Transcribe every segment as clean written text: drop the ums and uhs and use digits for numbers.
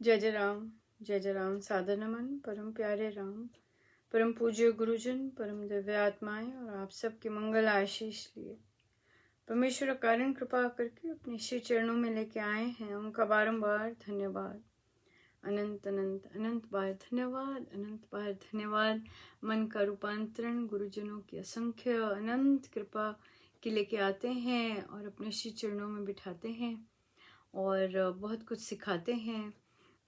जय जय राम सादर नमन परम प्यारे राम, परम पूज्य गुरुजन, परम दिव्य आत्माएं और आप सबके मंगल आशीष लिए परमेश्वर कारण कृपा करके अपने श्री चरणों में लेके आए हैं। उनका बारंबार धन्यवाद, अनंत अनंत अनंत बार धन्यवाद, अनंत बार धन्यवाद। मन का रूपांतरण गुरुजनों की असंख्य अनंत कृपा के लेके आते हैं और अपने श्री चरणों में बिठाते हैं और बहुत कुछ सिखाते हैं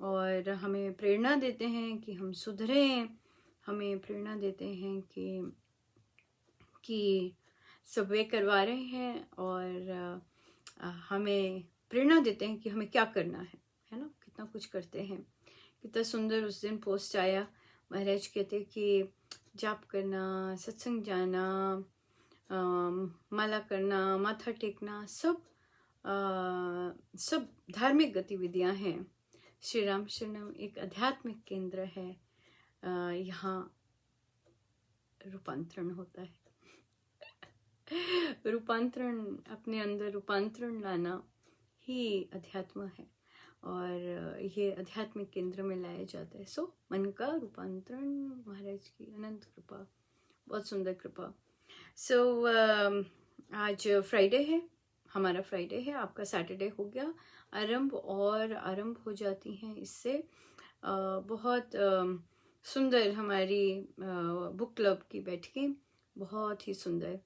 और हमें प्रेरणा देते हैं कि हम सुधरें। हमें प्रेरणा देते हैं कि सब वे करवा रहे हैं और हमें प्रेरणा देते हैं कि हमें क्या करना है ना। कितना कुछ करते हैं। कितना सुंदर उस दिन पोस्ट आया, महाराज कहते कि जाप करना, सत्संग जाना, माला करना, माथा टेकना, सब धार्मिक गतिविधियां हैं। श्री राम शरणम एक आध्यात्मिक केंद्र है। यहाँ रूपांतरण होता है। रूपांतरण, अपने अंदर रूपांतरण लाना ही अध्यात्म है और ये आध्यात्मिक केंद्र में लाया जाता है। सो मन का रूपांतरण, महाराज की अनंत कृपा, बहुत सुंदर कृपा। सो आज फ्राइडे है, हमारा फ्राइडे है, आपका सैटरडे हो गया आरंभ और आरंभ हो जाती हैं इससे बहुत सुंदर हमारी बुक क्लब की बैठकें, बहुत ही सुंदर।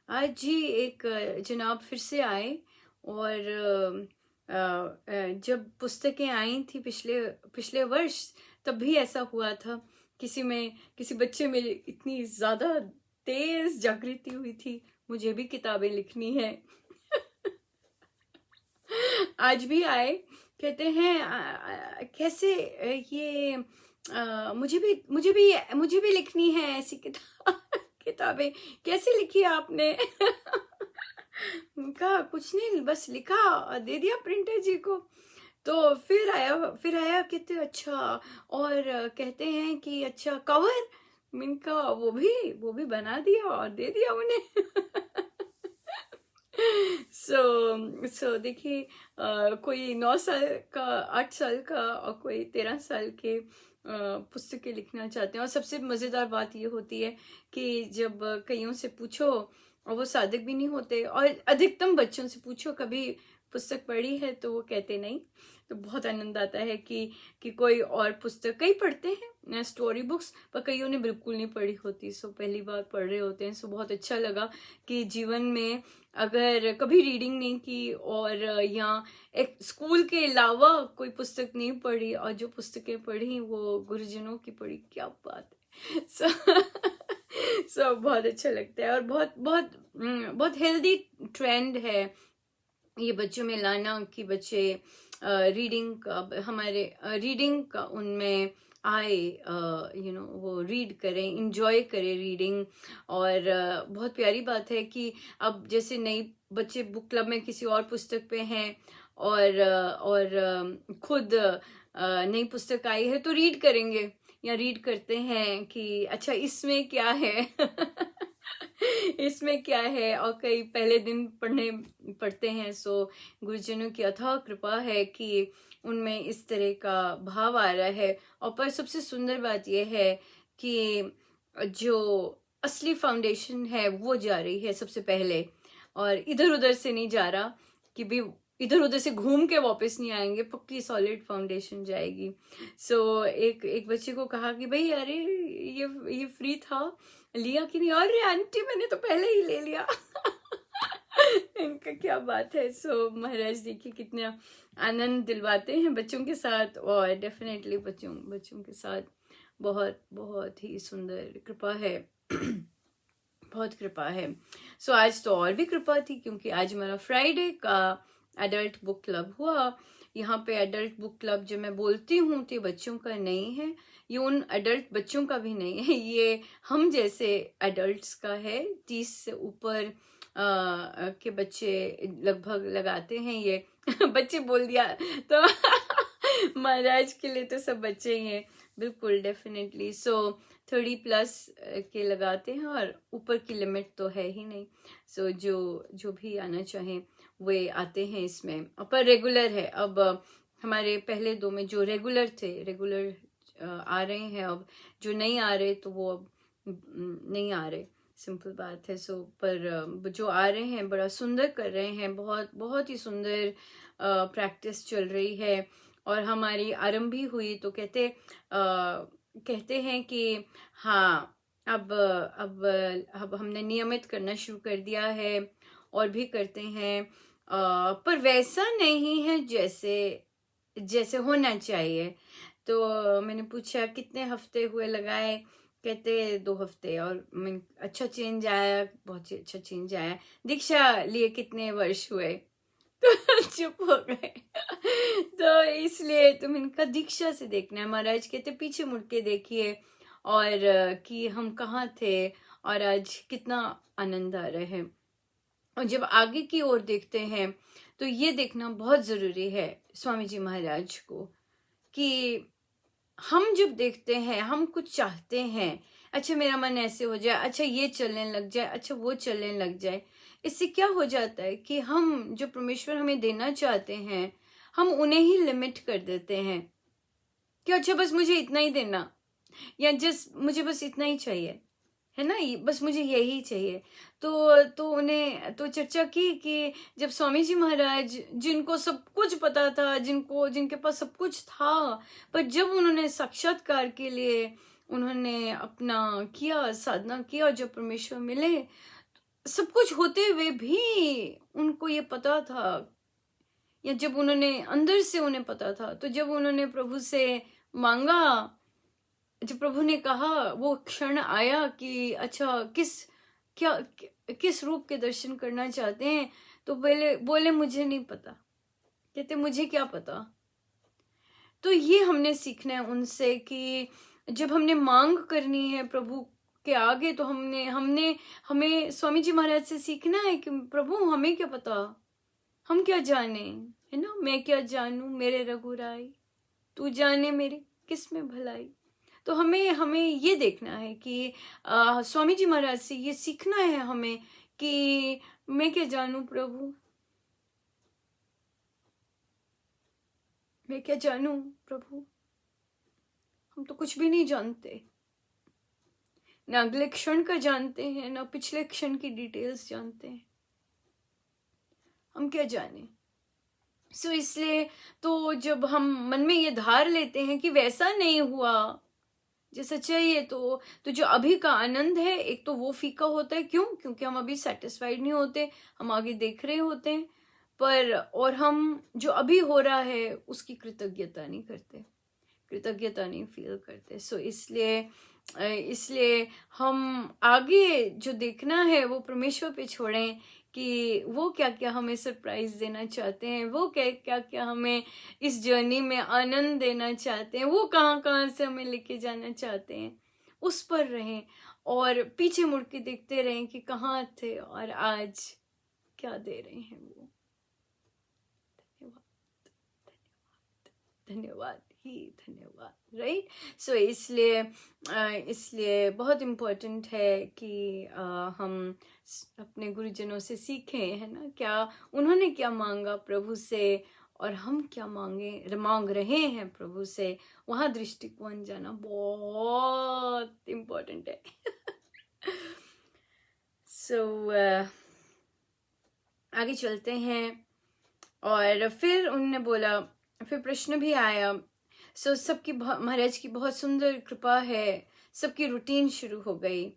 आज जी एक जनाब फिर से आए और जब पुस्तकें आई थी पिछले वर्ष, तब भी ऐसा हुआ था। किसी बच्चे में इतनी ज़्यादा तेज जागृति हुई थी, मुझे भी किताबें लिखनी है। आज भी आए, कहते हैं कैसे ये मुझे भी लिखनी है ऐसी किताबें कैसे लिखी आपने? कहा कुछ नहीं, बस लिखा, दे दिया प्रिंटर जी को। तो फिर आया कहते अच्छा, और कहते हैं कि अच्छा कवर, इनका वो भी बना दिया और दे दिया उन्हें। सो देखिए, कोई 9 साल का, 8 साल का और कोई 13 साल के पुस्तकें लिखना चाहते हैं। और सबसे मज़ेदार बात ये होती है कि जब कईयों से पूछो और वो साधक भी नहीं होते, और अधिकतम बच्चों से पूछो कभी पुस्तक पढ़ी है तो वो कहते नहीं। तो बहुत आनंद आता है कि कोई और पुस्तक, कई पढ़ते हैं स्टोरी बुक्स, पर कईयों ने बिल्कुल नहीं पढ़ी होती, सो पहली बार पढ़ रहे होते हैं। सो बहुत अच्छा लगा कि जीवन में अगर कभी रीडिंग नहीं की और या एक स्कूल के अलावा कोई पुस्तक नहीं पढ़ी और जो पुस्तकें पढ़ी वो गुरुजनों की पढ़ी, क्या बात है। सो बहुत अच्छा लगता है और बहुत हेल्दी ट्रेंड है ये बच्चों में लाना कि बच्चे रीडिंग का, हमारे रीडिंग का उनमें आए, वो रीड करें, इंजॉय करें रीडिंग। और बहुत प्यारी बात है कि अब जैसे नई बच्चे बुक क्लब में किसी और पुस्तक पे हैं और खुद नई पुस्तक आई है तो रीड करेंगे या रीड करते हैं कि अच्छा इसमें क्या है। इसमें क्या है, और कई पहले दिन पढ़ते हैं। सो गुरुजनों की अथाह कृपा है कि उनमें इस तरह का भाव आ रहा है। और पर सबसे सुंदर बात यह है कि जो असली फाउंडेशन है वो जा रही है सबसे पहले, और इधर उधर से नहीं जा रहा कि भी इधर उधर से घूम के वापस नहीं आएंगे, पक्की सॉलिड फाउंडेशन जाएगी। सो एक बच्चे को कहा कि भाई अरे ये फ्री था, लिया कि नहीं? अरे आंटी मैंने तो पहले ही ले लिया। इनका क्या बात है। सो महाराज देखिए कितना आनंद दिलवाते हैं बच्चों के साथ, और डेफिनेटली बच्चों के साथ बहुत बहुत ही सुंदर कृपा है। बहुत कृपा है। सो आज तो और भी कृपा थी क्योंकि आज हमारा फ्राइडे का एडल्ट बुक क्लब हुआ। यहाँ पे एडल्ट बुक क्लब जो मैं बोलती हूँ तो बच्चों का नहीं है, ये उन एडल्ट बच्चों का भी नहीं है, ये हम जैसे एडल्ट्स का है। 30 से ऊपर के बच्चे लगभग लगाते हैं ये। बच्चे बोल दिया तो महाराज के लिए तो सब बच्चे ही हैं, बिल्कुल डेफिनेटली। सो 30+ के लगाते हैं और ऊपर की लिमिट तो है ही नहीं। सो जो भी आना चाहें वे आते हैं इसमें, पर रेगुलर है। अब हमारे पहले 2 में जो रेगुलर थे, रेगुलर आ रहे हैं अब, जो नहीं आ रहे तो वो अब नहीं आ रहे, सिंपल बात है। सो पर जो आ रहे हैं बड़ा सुंदर कर रहे हैं, बहुत बहुत ही सुंदर प्रैक्टिस चल रही है। और हमारी आरंभ भी हुई तो कहते हैं कि हाँ अब हमने नियमित करना शुरू कर दिया है और भी करते हैं, पर वैसा नहीं है जैसे जैसे होना चाहिए। तो मैंने पूछा कितने हफ्ते हुए लगाए, कहते 2 हफ्ते। और मैं अच्छा चेंज आया, बहुत ही अच्छा चेंज आया। दीक्षा लिए कितने वर्ष हुए? तो चुप हो गए। तो इसलिए तुम इनका दीक्षा से देखना है। महाराज कहते पीछे मुड़ के देखिए और कि हम कहाँ थे और आज कितना आनंद आ रहा है। और जब आगे की ओर देखते हैं तो ये देखना बहुत जरूरी है स्वामी जी महाराज को, कि हम जब देखते हैं, हम कुछ चाहते हैं, अच्छा मेरा मन ऐसे हो जाए, अच्छा ये चलने लग जाए, अच्छा वो चलने लग जाए, इससे क्या हो जाता है कि हम जो परमेश्वर हमें देना चाहते हैं हम उन्हें ही लिमिट कर देते हैं कि अच्छा बस मुझे इतना ही देना, या मुझे बस इतना ही चाहिए, है ना, बस मुझे यही चाहिए। तो उन्हें तो चर्चा की कि जब स्वामी जी महाराज, जिनको सब कुछ पता था, जिनके पास सब कुछ था, पर जब उन्होंने साक्षात्कार के लिए उन्होंने अपना किया, साधना किया, जब परमेश्वर मिले, सब कुछ होते हुए भी उनको ये पता था, या जब उन्होंने अंदर से उन्हें पता था, तो जब उन्होंने प्रभु से मांगा, जब प्रभु ने कहा, वो क्षण आया कि अच्छा किस रूप के दर्शन करना चाहते हैं, तो बोले मुझे नहीं पता। कहते मुझे क्या पता। तो ये हमने सीखना है उनसे कि जब हमने मांग करनी है प्रभु के आगे, तो हमें स्वामी जी महाराज से सीखना है कि प्रभु हमें क्या पता, हम क्या जाने, है ना, मैं क्या जानू मेरे रघुराई, तू जाने मेरे किस में भलाई। तो हमें ये देखना है कि स्वामी जी महाराज से ये सीखना है हमें कि मैं क्या जानू प्रभु, मैं क्या जानू प्रभु, हम तो कुछ भी नहीं जानते, ना अगले क्षण का जानते हैं, ना पिछले क्षण की डिटेल्स जानते हैं, हम क्या जाने। सो इसलिए तो जब हम मन में ये धार लेते हैं कि वैसा नहीं हुआ जैसा चाहिए, तो जो अभी का आनंद है, एक तो वो फीका होता है। क्यों? क्योंकि हम अभी सेटिस्फाइड नहीं होते, हम आगे देख रहे होते हैं, पर और हम जो अभी हो रहा है उसकी कृतज्ञता नहीं करते, कृतज्ञता नहीं फील करते। सो इसलिए हम आगे जो देखना है वो परमेश्वर पे छोड़ें कि वो क्या क्या हमें सरप्राइज देना चाहते हैं, वो क्या क्या हमें इस जर्नी में आनंद देना चाहते हैं, वो कहाँ कहाँ से हमें लेके जाना चाहते हैं, उस पर रहें और पीछे मुड़ के देखते रहें कि कहाँ थे और आज क्या दे रहे हैं वो। धन्यवाद ही धन्यवाद, राइट। सो इसलिए बहुत इम्पोर्टेंट है कि हम अपने गुरुजनों से सीखें, है ना, क्या उन्होंने क्या मांगा प्रभु से और हम क्या मांग रहे हैं प्रभु से, वहाँ दृष्टिकोण जाना बहुत इम्पोर्टेंट है। सो आगे चलते हैं। और फिर उन्होंने बोला, फिर प्रश्न भी आया। सबकी महाराज की बहुत सुंदर कृपा है, सबकी रूटीन शुरू हो गई।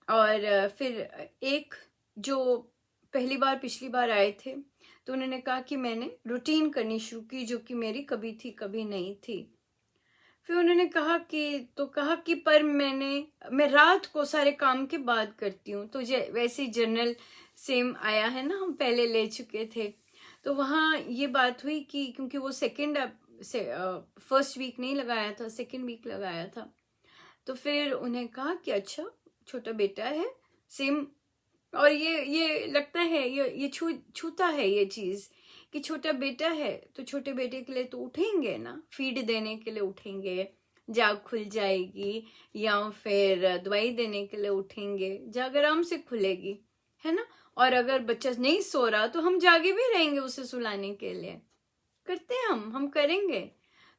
और फिर एक जो पिछली बार आए थे, तो उन्होंने कहा कि मैंने रूटीन करनी शुरू की जो कि मेरी कभी थी कभी नहीं थी। फिर उन्होंने कहा कि पर मैं रात को सारे काम के बाद करती हूँ। तो वैसे जर्नल सेम आया है ना, हम पहले ले चुके थे। तो वहाँ ये बात हुई कि क्योंकि वो फर्स्ट वीक नहीं लगाया था, सेकंड वीक लगाया था, तो फिर उन्हें कहा कि अच्छा छोटा बेटा है सेम। और ये लगता है ये छूता है ये चीज कि छोटा बेटा है, तो छोटे बेटे के लिए तो उठेंगे ना, फीड देने के लिए उठेंगे, जाग खुल जाएगी, या फिर दवाई देने के लिए उठेंगे, जाग आराम से खुलेगी, है ना। और अगर बच्चा नहीं सो रहा तो हम जागे भी रहेंगे उसे सुलाने के लिए, करते हैं, हम करेंगे।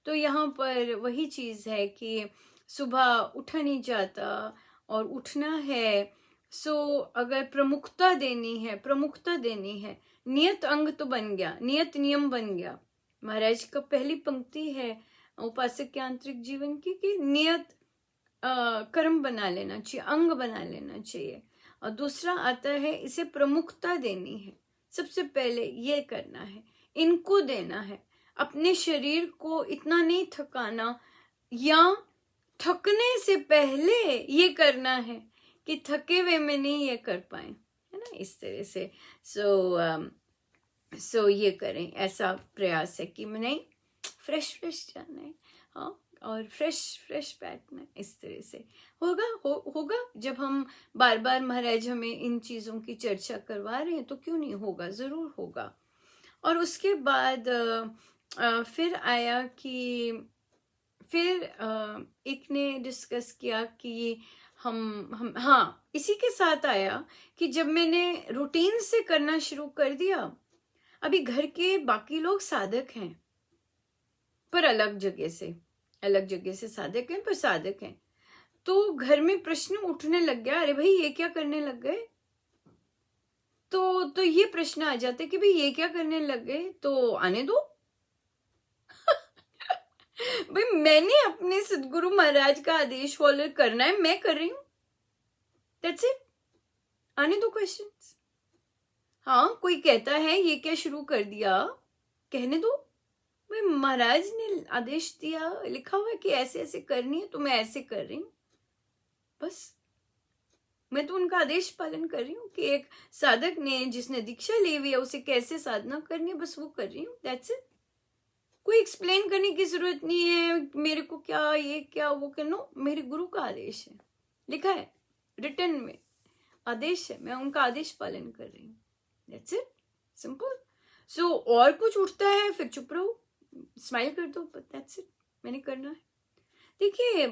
तो यहाँ पर वही चीज है कि सुबह उठा नहीं जाता और उठना है। सो अगर प्रमुखता देनी है, नियत अंग तो बन गया, नियत नियम बन गया। महाराज का पहली पंक्ति है उपासक के आंतरिक जीवन की कि नियत कर्म बना लेना चाहिए, अंग बना लेना चाहिए। और दूसरा आता है इसे प्रमुखता देनी है। सबसे पहले ये करना है, इनको देना है। अपने शरीर को इतना नहीं थकाना, या थकने से पहले ये करना है कि थके हुए में नहीं ये कर पाए, है ना, इस तरह से। सो ये करें, ऐसा प्रयास है कि नहीं, फ्रेश जाना है, हाँ, और फ्रेश बैठना है। इस तरह से होगा जब हम बार बार महाराज हमें इन चीजों की चर्चा करवा रहे हैं, तो क्यों नहीं होगा, जरूर होगा। और उसके बाद फिर आया कि फिर एक ने डिस्कस किया कि हम हाँ, इसी के साथ आया कि जब मैंने रूटीन से करना शुरू कर दिया, अभी घर के बाकी लोग साधक हैं पर अलग जगह से साधक हैं, पर साधक हैं। तो घर में प्रश्न उठने लग गया, अरे भाई ये क्या करने लग गए। तो ये प्रश्न आ जाते कि भाई ये क्या करने लग गए, तो आने दो। भाई मैंने अपने सदगुरु महाराज का आदेश फॉलो करना है, मैं कर रही हूं, दैट्स इट। आने दो क्वेश्चंस। हाँ, कोई कहता है ये क्या शुरू कर दिया, कहने दो। भाई महाराज ने आदेश दिया, लिखा हुआ है कि ऐसे ऐसे करनी है, तो मैं ऐसे कर रही हूं, बस। मैं तो उनका आदेश पालन कर रही हूँ कि एक साधक ने, जिसने दीक्षा ली हुई है, उसे कैसे साधना करनी है, बस वो कर रही हूँ, दैट्स इट। कोई एक्सप्लेन करने की जरूरत नहीं है मेरे को, क्या ये क्या वो क्या, नो, मेरे गुरु का आदेश है, लिखा है रिटर्न में, आदेश है, मैं उनका आदेश पालन कर रही हूँ, दैट्स इट, सिंपल। सो और कुछ उठता है फिर चुप रहो, स्माइल कर दो, बट दैट्स इट, मैंने करना है। देखिए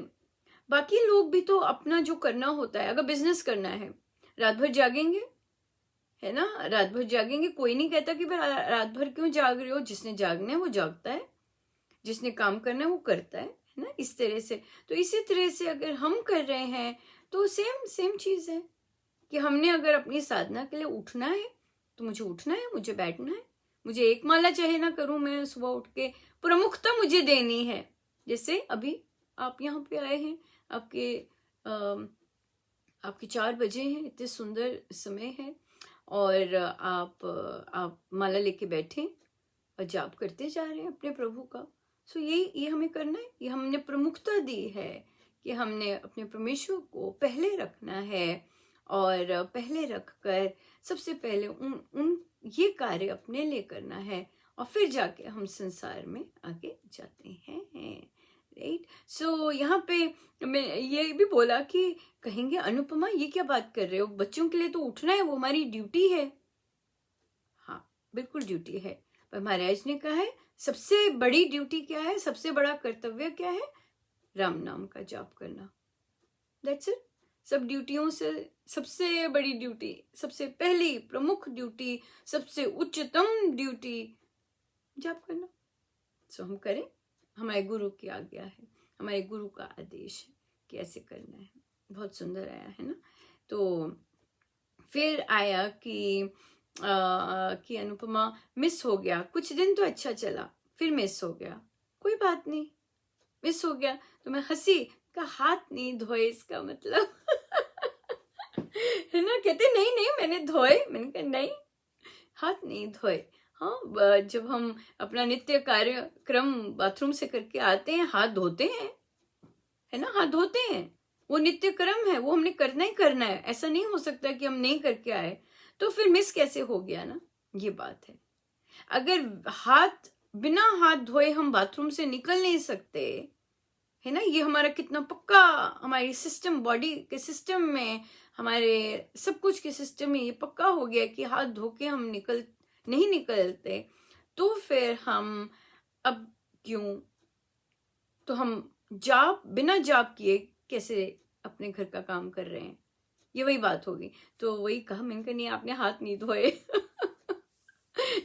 बाकी लोग भी तो अपना जो करना होता है, अगर बिजनेस करना है, रात भर जागेंगे, है ना, रात भर जागेंगे। कोई नहीं कहता कि भाई रात भर क्यों जाग रहे हो, जिसने जागना है वो जागता है, जिसने काम करना है वो करता है ना, इस तरह से। तो इसी तरह से अगर हम कर रहे हैं तो सेम चीज है कि हमने अगर अपनी साधना के लिए उठना है, तो मुझे उठना है, मुझे बैठना है, मुझे एक माला चाहे ना करूं मैं सुबह उठ के, प्रमुखता मुझे देनी है। जैसे अभी आप यहाँ पे आए हैं, आपके 4 बजे हैं, इतने सुंदर समय है, और आप माला लेके बैठे और जाप करते जा रहे हैं अपने प्रभु का। सो ये हमें करना है, ये हमने प्रमुखता दी है कि हमने अपने परमेश्वर को पहले रखना है, और पहले रखकर सबसे पहले उन ये कार्य अपने लिए करना है, और फिर जाके हम संसार में आगे जाते हैं, राइट। सो यहाँ पे मैं ये भी बोला कि कहेंगे अनुपमा ये क्या बात कर रहे हो, बच्चों के लिए तो उठना है, वो हमारी ड्यूटी है। हाँ, बिल्कुल ड्यूटी है, पर महाराज ने कहा है सबसे बड़ी ड्यूटी क्या है, सबसे बड़ा कर्तव्य क्या है, राम नाम का जाप करना, दैट्स इट। सब ड्यूटियों से सबसे बड़ी ड्यूटी, सबसे पहली प्रमुख ड्यूटी, सबसे उच्चतम ड्यूटी जाप करना। सो हम करें, हमारे गुरु की आज्ञा है, हमारे गुरु का आदेश है कि ऐसे करना है। बहुत सुंदर आया है ना। तो फिर आया कि अनुपमा मिस हो गया, कुछ दिन तो अच्छा चला, फिर मिस हो गया, कोई बात नहीं, मिस हो गया। तो मैं हंसी का, हाथ नहीं धोए इसका मतलब है ना, कहते नहीं मैंने धोए, मैंने कहा नहीं, हाथ नहीं धोए। हाँ, जब हम अपना नित्य कार्यक्रम बाथरूम से करके आते हैं, हाथ धोते हैं, है ना, हाथ धोते हैं, वो नित्य कर्म है, वो हमने करना ही करना है। ऐसा नहीं हो सकता कि हम नहीं करके आए तो फिर मिस कैसे हो गया ना, ये बात है। अगर बिना हाथ धोए हम बाथरूम से निकल नहीं सकते, है ना, ये हमारा कितना पक्का, हमारी सिस्टम, बॉडी के सिस्टम में, हमारे सब कुछ के सिस्टम में ये पक्का हो गया कि हाथ धो के हम नहीं निकलते, तो फिर हम अब क्यों, तो हम बिना जाप किए कैसे अपने घर का काम कर रहे हैं, ये वही बात होगी। तो वही कहा, मैंने कहा नहीं, आपने हाथ नहीं धोए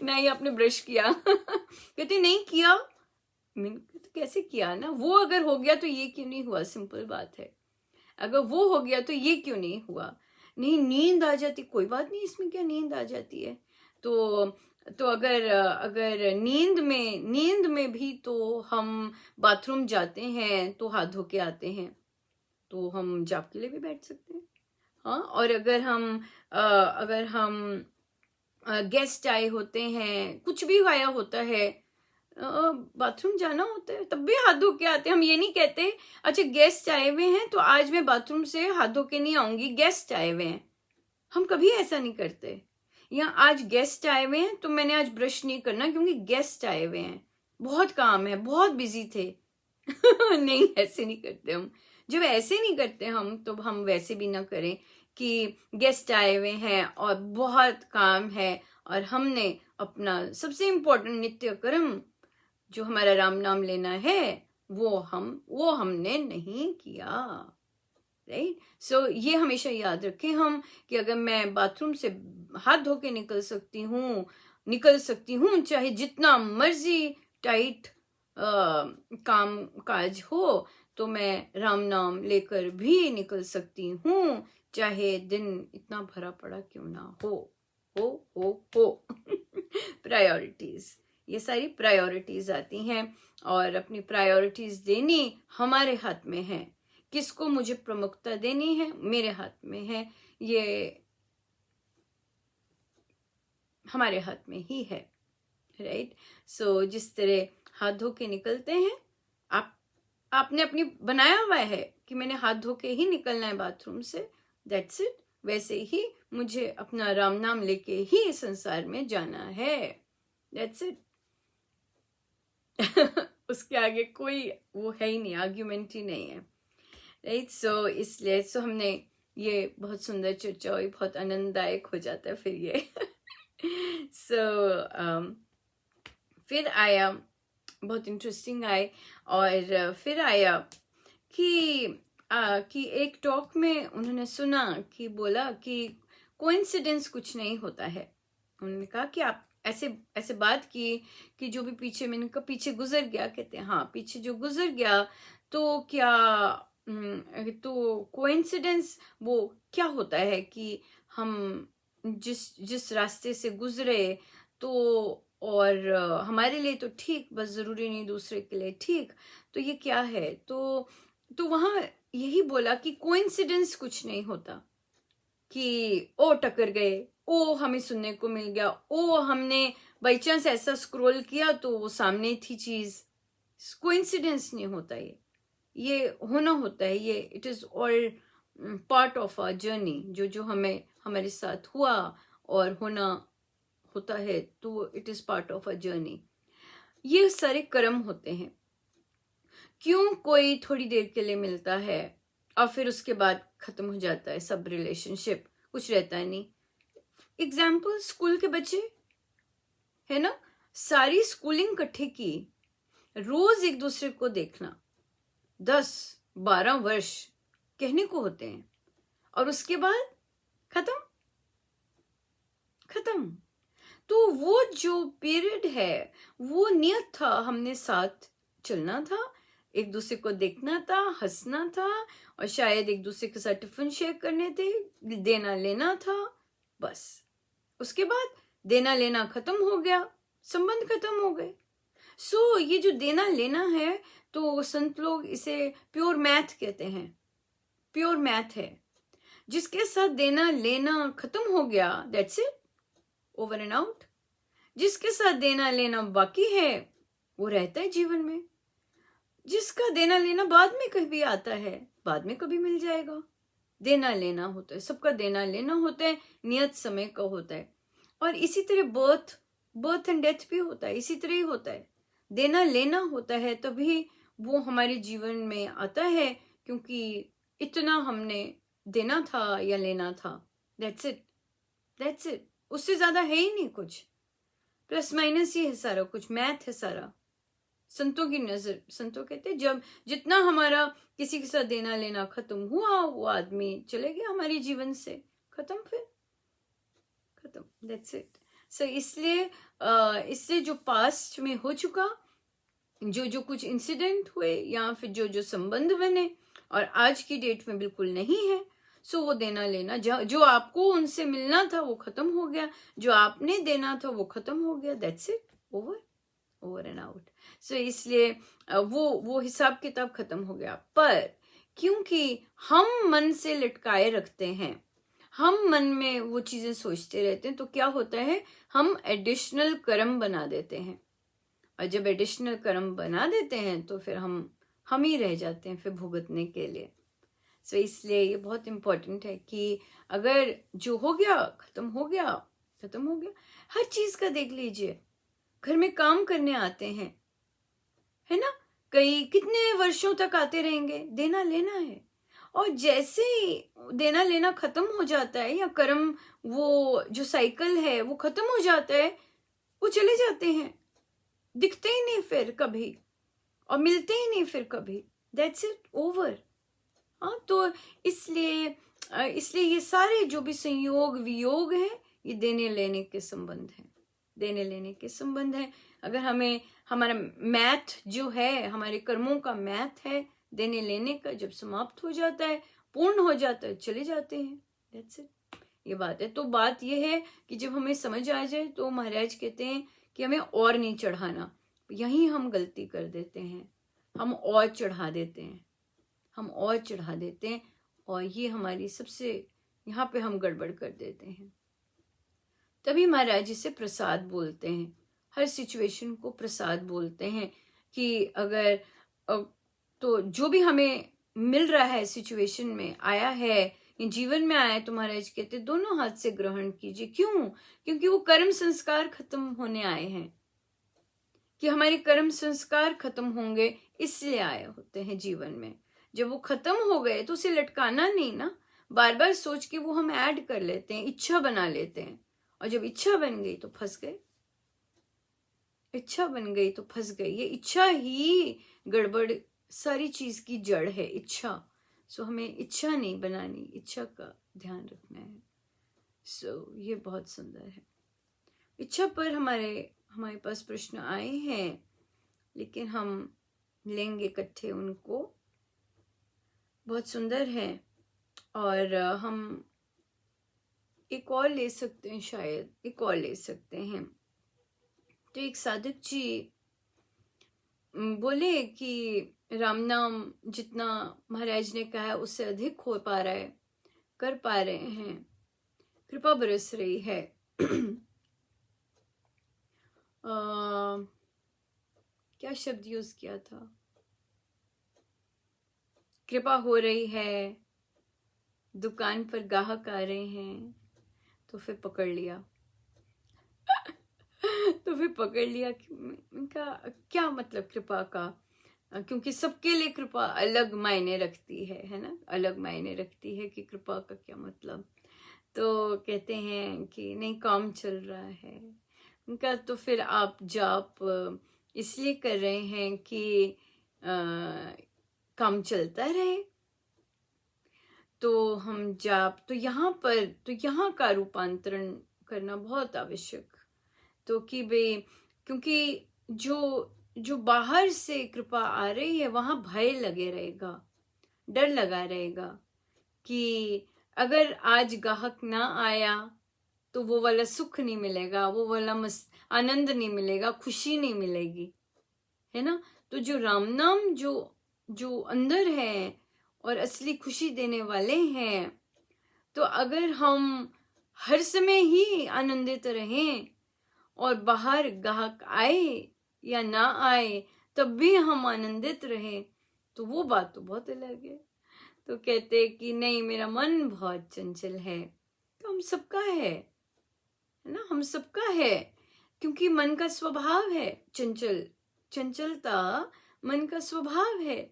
ना ही आपने ब्रश किया। कहते नहीं किया। तो कैसे किया ना, वो अगर हो गया तो ये क्यों नहीं हुआ, सिंपल बात है। अगर वो हो गया तो ये क्यों नहीं हुआ। नहीं, नींद आ जाती, कोई बात नहीं, इसमें क्या नींद आ जाती है। तो अगर अगर नींद में भी तो हम बाथरूम जाते हैं तो हाथ धो के आते हैं, तो हम जाप के लिए भी बैठ सकते हैं। हाँ, और अगर हम गेस्ट आए होते हैं, कुछ भी आया होता है, बाथरूम जाना होता है, तब भी हाथ धो के आते हैं। हम ये नहीं कहते अच्छा गेस्ट आए हुए हैं तो आज मैं बाथरूम से हाथ धो के नहीं आऊंगी, गेस्ट आए हुए हैं। हम कभी ऐसा नहीं करते। या आज गेस्ट आए हुए हैं तो मैंने आज ब्रश नहीं करना क्योंकि गेस्ट आए हुए हैं, बहुत काम है, बहुत बिजी थे। नहीं, ऐसे नहीं करते हम। जब ऐसे नहीं करते हम, तो हम वैसे भी ना करें कि गेस्ट आए हुए हैं और बहुत काम है और हमने अपना सबसे इम्पोर्टेंट नित्य कर्म जो हमारा राम नाम लेना है वो हमने नहीं किया। राइट, सो ये हमेशा याद रखें हम कि अगर मैं बाथरूम से हाथ धो के निकल सकती हूँ चाहे जितना मर्जी टाइट काम काज हो, तो मैं राम नाम लेकर भी निकल सकती हूँ चाहे दिन इतना भरा पड़ा क्यों ना हो। प्रायोरिटीज, ये सारी प्रायोरिटीज आती हैं और अपनी प्रायोरिटीज देनी हमारे हाथ में है। किसको मुझे प्रमुखता देनी है, मेरे हाथ में है, ये हमारे हाथ में ही है। राइट, सो जिस तरह हाथ धो के निकलते हैं, आपने अपनी बनाया हुआ है कि मैंने हाथ धो के ही निकलना है बाथरूम से, दैट्स इट। वैसे ही मुझे अपना राम नाम लेके ही संसार में जाना है, दैट्स इट। उसके आगे कोई वो है ही नहीं, आर्ग्यूमेंट ही नहीं है। राइट, सो इसलिए हमने ये बहुत सुंदर चर्चा हुई, बहुत आनंददायक हो जाता है फिर ये। फिर आया, बहुत इंटरेस्टिंग आए, और फिर आया कि एक टॉक में उन्होंने सुना कि बोला कि कोइंसिडेंस कुछ नहीं होता है। उन्होंने कहा कि आप ऐसे बात की कि जो भी पीछे, मैंने कहा पीछे गुजर गया, कहते हैं हाँ पीछे जो गुजर गया तो क्या तो कोइंसिडेंस वो क्या होता है कि हम जिस रास्ते से गुजरे तो और हमारे लिए तो ठीक, बस जरूरी नहीं दूसरे के लिए ठीक, तो ये क्या है। तो वहां यही बोला कि कोइंसिडेंस कुछ नहीं होता कि ओ टकर गए, ओ हमें सुनने को मिल गया, ओ हमने बाई चांस ऐसा स्क्रॉल किया तो वो सामने थी चीज। कोइंसिडेंस नहीं होता, ये होना होता है, ये it is all part of our journey. जो हमें हमारे साथ हुआ और होना होता है, तो it is part of a journey. ये सारे कर्म होते हैं। क्यों कोई थोड़ी देर के लिए मिलता है और फिर उसके बाद खत्म हो जाता है सब रिलेशनशिप, कुछ रहता है नहीं। एग्जाम्पल स्कूल के बच्चे है ना, सारी स्कूलिंग इकट्ठे की, रोज एक दूसरे को देखना, 10-12 वर्ष कहने को होते हैं, और उसके बाद खत्म। तो वो जो पीरियड है वो नियत था, हमने साथ चलना था, एक दूसरे को देखना था, हंसना था, और शायद एक दूसरे के साथ टिफिन शेयर करने थे, देना लेना था, बस। उसके बाद देना लेना खत्म हो गया, संबंध खत्म हो गए। सो ये जो देना लेना है, तो संत लोग इसे प्योर मैथ कहते हैं, प्योर मैथ है। जिसके साथ देना लेना खत्म हो गया, that's it, over and out. जिसके साथ देना लेना बाकी है वो रहता है जीवन में। जिसका देना लेना बाद में कभी आता है, बाद में कभी मिल जाएगा। देना लेना होता है, सबका देना लेना होता है, नियत समय का होता है। और इसी तरह बर्थ एंड डेथ भी होता है, इसी तरह ही होता है। देना लेना होता है तभी वो हमारे जीवन में आता है, क्योंकि इतना हमने देना था या लेना था, दैट्स इट। उससे ज्यादा है ही नहीं कुछ, प्लस माइनस ही है सारा कुछ, मैथ है सारा। संतों की नजर, संतों कहते हैं जब जितना हमारा किसी के साथ देना लेना खत्म हुआ, वो आदमी चले गया हमारे जीवन से, खत्म, फिर खत्म, दैट्स इट। सो इसलिए इससे जो पास्ट में हो चुका, जो जो कुछ इंसिडेंट हुए या फिर जो जो संबंध बने और आज की डेट में बिल्कुल नहीं है, सो वो देना लेना जो आपको उनसे मिलना था वो खत्म हो गया, जो आपने देना था वो खत्म हो गया, that's it, over and out. So इसलिए वो हिसाब किताब खत्म हो गया। पर क्योंकि हम मन से लटकाए रखते हैं, हम मन में वो चीजें सोचते रहते हैं, तो क्या होता है, हम एडिशनल कर्म बना देते हैं। और जब एडिशनल कर्म बना देते हैं तो फिर हम ही रह जाते हैं फिर भुगतने के लिए। सो इसलिए ये बहुत इम्पोर्टेंट है कि अगर जो हो गया खत्म हो गया, खत्म हो गया। हर चीज का देख लीजिए, घर में काम करने आते हैं, है ना, कई कितने वर्षों तक आते रहेंगे, देना लेना है। और जैसे ही देना लेना खत्म हो जाता है या कर्म, वो जो साइकिल है वो खत्म हो जाता है, वो चले जाते हैं, दिखते ही नहीं फिर कभी और मिलते ही नहीं फिर कभी, दैट्स इट, ओवर। हाँ, तो इसलिए ये सारे जो भी संयोग वियोग हैं, ये देने लेने के संबंध है, देने लेने के संबंध है। अगर हमें हमारा मैथ जो है, हमारे कर्मों का मैथ है देने लेने का, जब समाप्त हो जाता है, पूर्ण हो जाता है, चले जाते हैं, दैट्स इट, ये बात है। तो बात ये है कि जब हमें समझ आ जाए तो महाराज कहते हैं कि हमें और नहीं चढ़ाना। यहीं हम गलती कर देते हैं, हम और चढ़ा देते हैं, हम और चढ़ा देते हैं, और ये हमारी सबसे, यहाँ पे हम गड़बड़ कर देते हैं। तभी महाराज जी से प्रसाद बोलते हैं, हर सिचुएशन को प्रसाद बोलते हैं कि अगर तो जो भी हमें मिल रहा है सिचुएशन में आया है, जीवन में आया है, तो महाराज कहते दोनों हाथ से ग्रहण कीजिए। क्यों? क्योंकि वो कर्म संस्कार खत्म होने आए हैं, कि हमारे कर्म संस्कार खत्म होंगे, इसलिए आए होते हैं जीवन में। जब वो खत्म हो गए तो उसे लटकाना नहीं ना, बार बार सोच के वो हम ऐड कर लेते हैं, इच्छा बना लेते हैं, और जब इच्छा बन गई तो फंस गए, इच्छा बन गई तो फंस गई। ये इच्छा ही गड़बड़ सारी चीज की जड़ है, इच्छा। सो हमें इच्छा नहीं बनानी, इच्छा का ध्यान रखना है। सो ये बहुत सुंदर है। इच्छा पर हमारे पास प्रश्न आए हैं, लेकिन हम लेंगे इकट्ठे उनको, बहुत सुंदर है। और हम एक और ले सकते हैं, शायद एक और ले सकते हैं। तो एक साधक जी बोले कि राम नाम जितना महाराज ने कहा उससे अधिक हो पा रहा है, कर पा रहे हैं, कृपा बरस रही है। क्या शब्द यूज किया था, कृपा हो रही है, दुकान पर ग्राहक आ रहे हैं, तो फिर पकड़ लिया। तो फिर पकड़ लिया कि इनका क्या मतलब कृपा का, क्योंकि सबके लिए कृपा अलग मायने रखती है ना, अलग मायने रखती है कि कृपा का क्या मतलब। तो कहते हैं कि नहीं, काम चल रहा है उनका, तो फिर आप जाप इसलिए कर रहे हैं कि काम चलता रहे। तो हम जाप, तो यहाँ पर, तो यहाँ का रूपांतरण करना बहुत आवश्यक, तो कि भाई, क्योंकि जो बाहर से कृपा आ रही है वहां भय लगे रहेगा, डर लगा रहेगा कि अगर आज ग्राहक ना आया तो वो वाला सुख नहीं मिलेगा, वो वाला आनंद नहीं मिलेगा, खुशी नहीं मिलेगी, है ना। तो जो राम नाम जो अंदर है और असली खुशी देने वाले हैं, तो अगर हम हर समय ही आनंदित रहें और बाहर ग्राहक आए या ना आए तब भी हम आनंदित रहें, तो वो बात तो बहुत अलग है। तो कहते कि नहीं, मेरा मन बहुत चंचल है, तो हम सबका है ना, हम सबका है, क्योंकि मन का स्वभाव है चंचलता मन का स्वभाव है।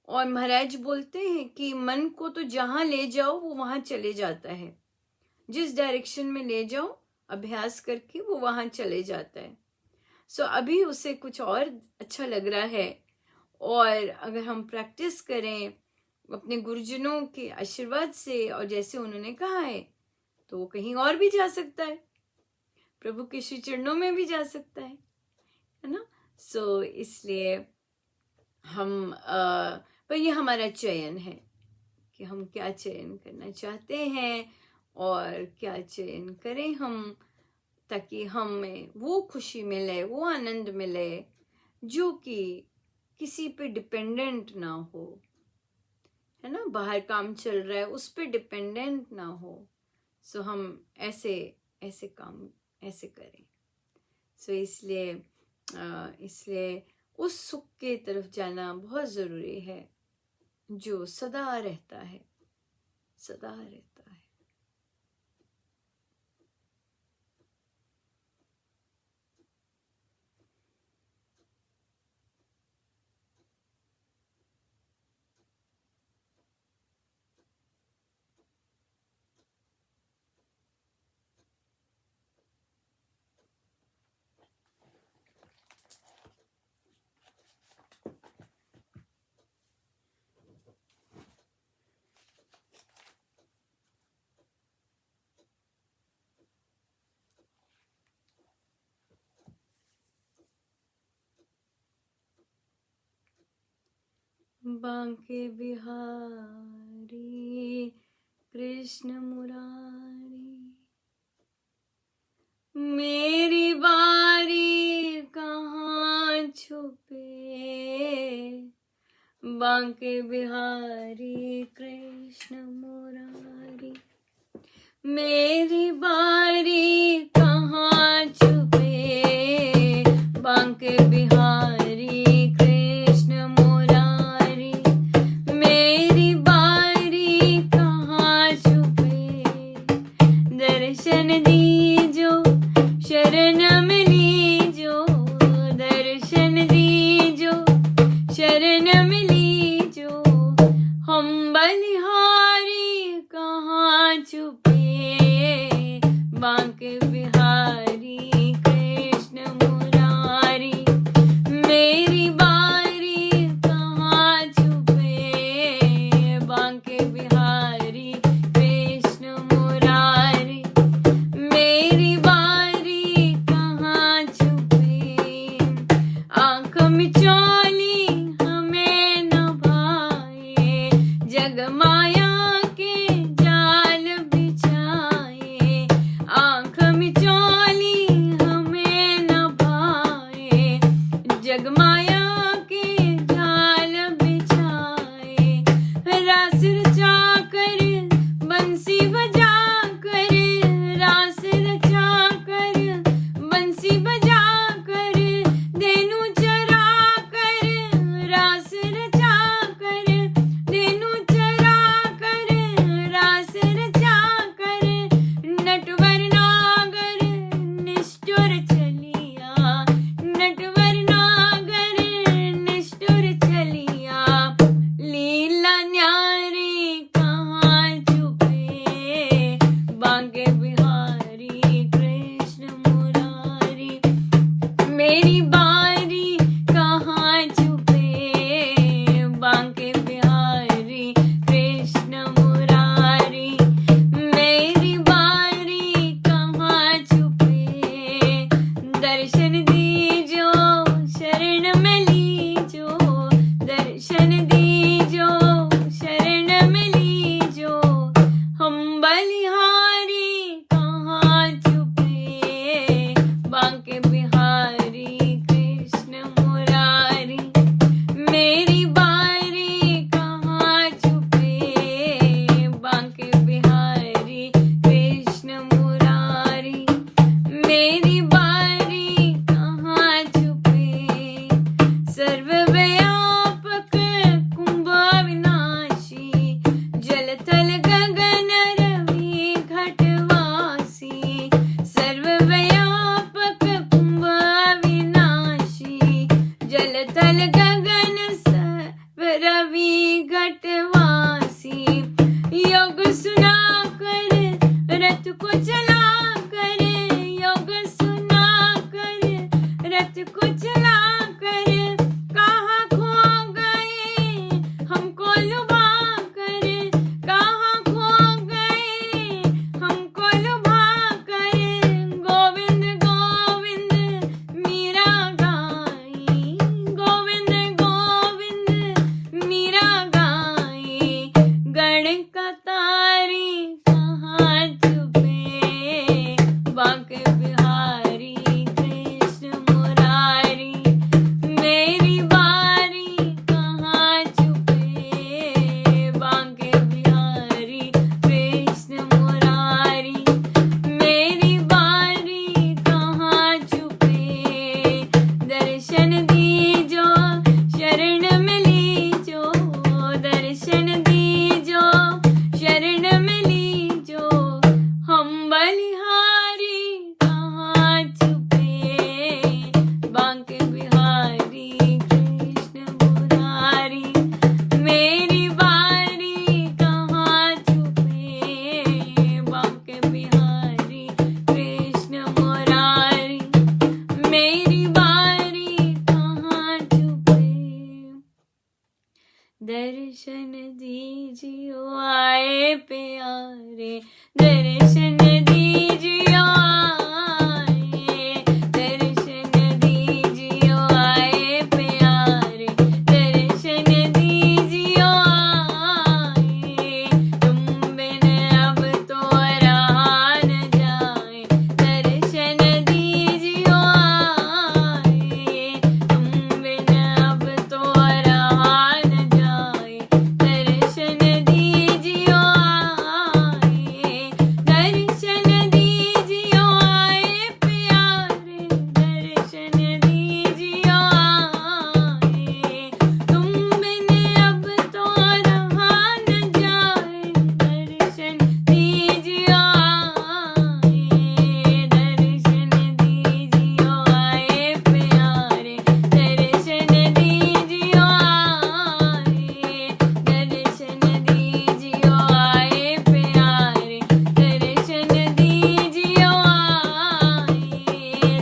और महाराज बोलते हैं कि मन को तो जहां ले जाओ वो वहां चले जाता है, जिस डायरेक्शन में ले जाओ अभ्यास करके वो वहां चले जाता है। सो अभी उसे कुछ और अच्छा लग रहा है, और अगर हम प्रैक्टिस करें अपने गुरुजनों के आशीर्वाद से और जैसे उन्होंने कहा है, तो वो कहीं और भी जा सकता है, प्रभु के श्री चरणों में भी जा सकता है ना। सो इसलिए हम पर ये हमारा चयन है कि हम क्या चयन करना चाहते हैं और क्या चयन करें हम, ताकि हमें वो खुशी मिले, वो आनंद मिले जो कि किसी पे डिपेंडेंट ना हो, है ना। बाहर काम चल रहा है उस पे डिपेंडेंट ना हो। सो हम ऐसे काम ऐसे करें। सो इसलिए उस सुख के तरफ जाना बहुत ज़रूरी है जो सदा रहता है, सदा रहता है। बांके बिहारी कृष्ण मुरारी, मेरी बारी कहाँ छुपे। बांके बिहारी कृष्ण मुरारी, मेरी बारी कहाँ छुपे। बांके बिहारी कृष्ण मुरारी, मेरी बारी कहाँ छुपे। दर्शन दीजो शरण में लीजो, दर्शन दीजो शरण में लीजो। हम बलिहारी कहाँ छुपे। बांके बिहारी कृष्ण मुरारी, दर्शन दीजियो आए प्यारे, दर्शन दीजियो आए, दर्शन दीजियो आए प्यारे, दर्शन दीजियो आए, तुम बिन अब तो रहा न जाए, दर्शन दीजियो आए, तुम बिन अब तो रहा न जाए, दर्शन दीजियो आए, दर्शन दीजियो आए प्यारे, दर्शन दीजियो आए, तुम बिन अब तो रहा न जाए, दर्शन दीजियो आए, दर्शन दीजियो आए प्यारे, दर्शन दीजियो आए, दर्शन दीजियो आए प्यारे, दर्शन दीजियो आए,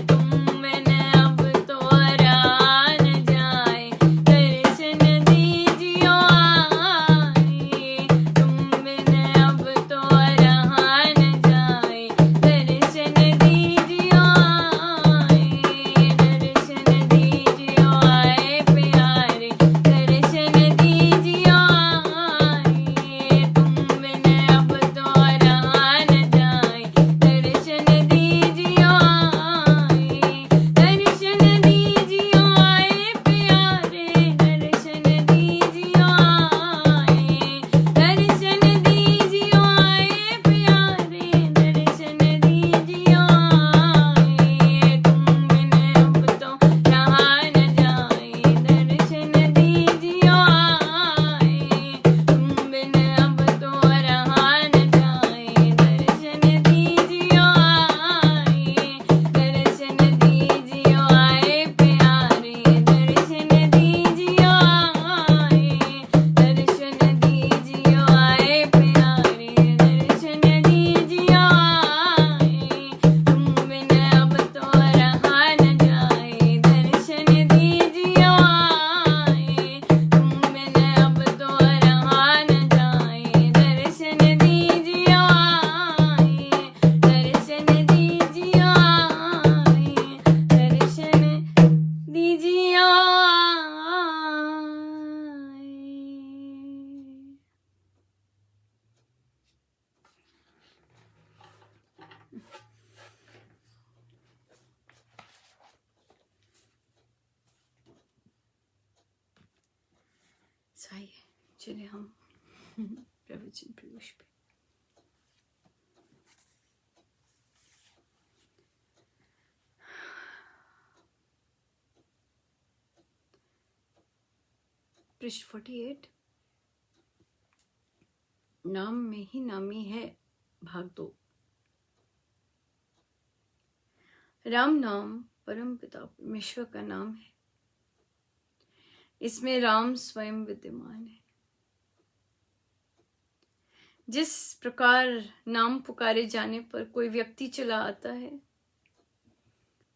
तुम बिन अब तो रहा न जाए, दर्शन दीजियो आए, तुम बिन अब तो रहा न जाए, दर्शन दीजियो आए, दर्शन दीजियो आए प्यारे, दर्शन दीजियो आए, तुम बिन अब तो रहा न जाए, दर्शन दीजियो आए, दर्शन दीजियो आए प्यारे, दर्शन दीजियो आए, दर्शन दीजियो आए प्यारे, दर्शन दीजियो आए, तुम बिन अब तो रहा न जाए, दर्शन दीजियो आए, तुम बिन अब तो रहा न जाए, दर्शन दीजियो आए, दर्शन दीजियो आए प्यारे, दर्शन दीजियो आए, दर्शन दीजियो आए प्यारे, दर्शन दीजियो आए, तुम बिन अब तो रहा न जाए, दर्शन दीजियो आए, तुम बिन अब तो रहा न जाए, दर्शन दीजियो आए, दर्शन दीजियो आए, दर्शन दीजियो आए। सही है, चलिए हम प्रवचन प्रवेश पे। पृष्ठ 48, नाम में ही नामी है, भाग 2। राम नाम परम पिता परमेश्वर का नाम है, इसमें राम स्वयं विद्यमान है। जिस प्रकार नाम पुकारे जाने पर कोई व्यक्ति चला आता है,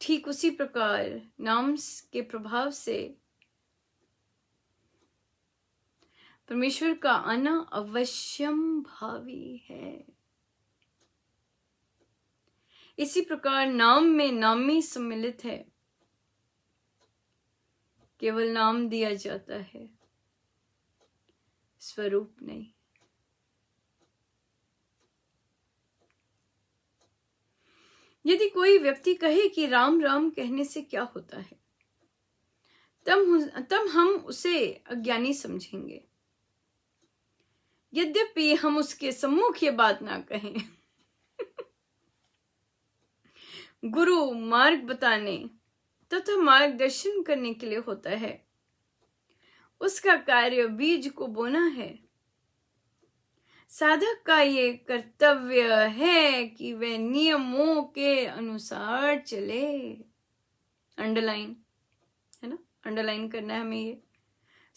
ठीक उसी प्रकार नाम के प्रभाव से परमेश्वर का आना अवश्यम भावी है। इसी प्रकार नाम में नामी सम्मिलित है, केवल नाम दिया जाता है, स्वरूप नहीं। यदि कोई व्यक्ति कहे कि राम राम कहने से क्या होता है, तब हम उसे अज्ञानी समझेंगे, यद्यपि हम उसके सम्मुख ये बात ना कहें। गुरु मार्ग बताने तथा मार्गदर्शन करने के लिए होता है, उसका कार्य बीज को बोना है। साधक का ये कर्तव्य है कि वह नियमों के अनुसार चले। अंडरलाइन है ना, अंडरलाइन करना है हमें। ये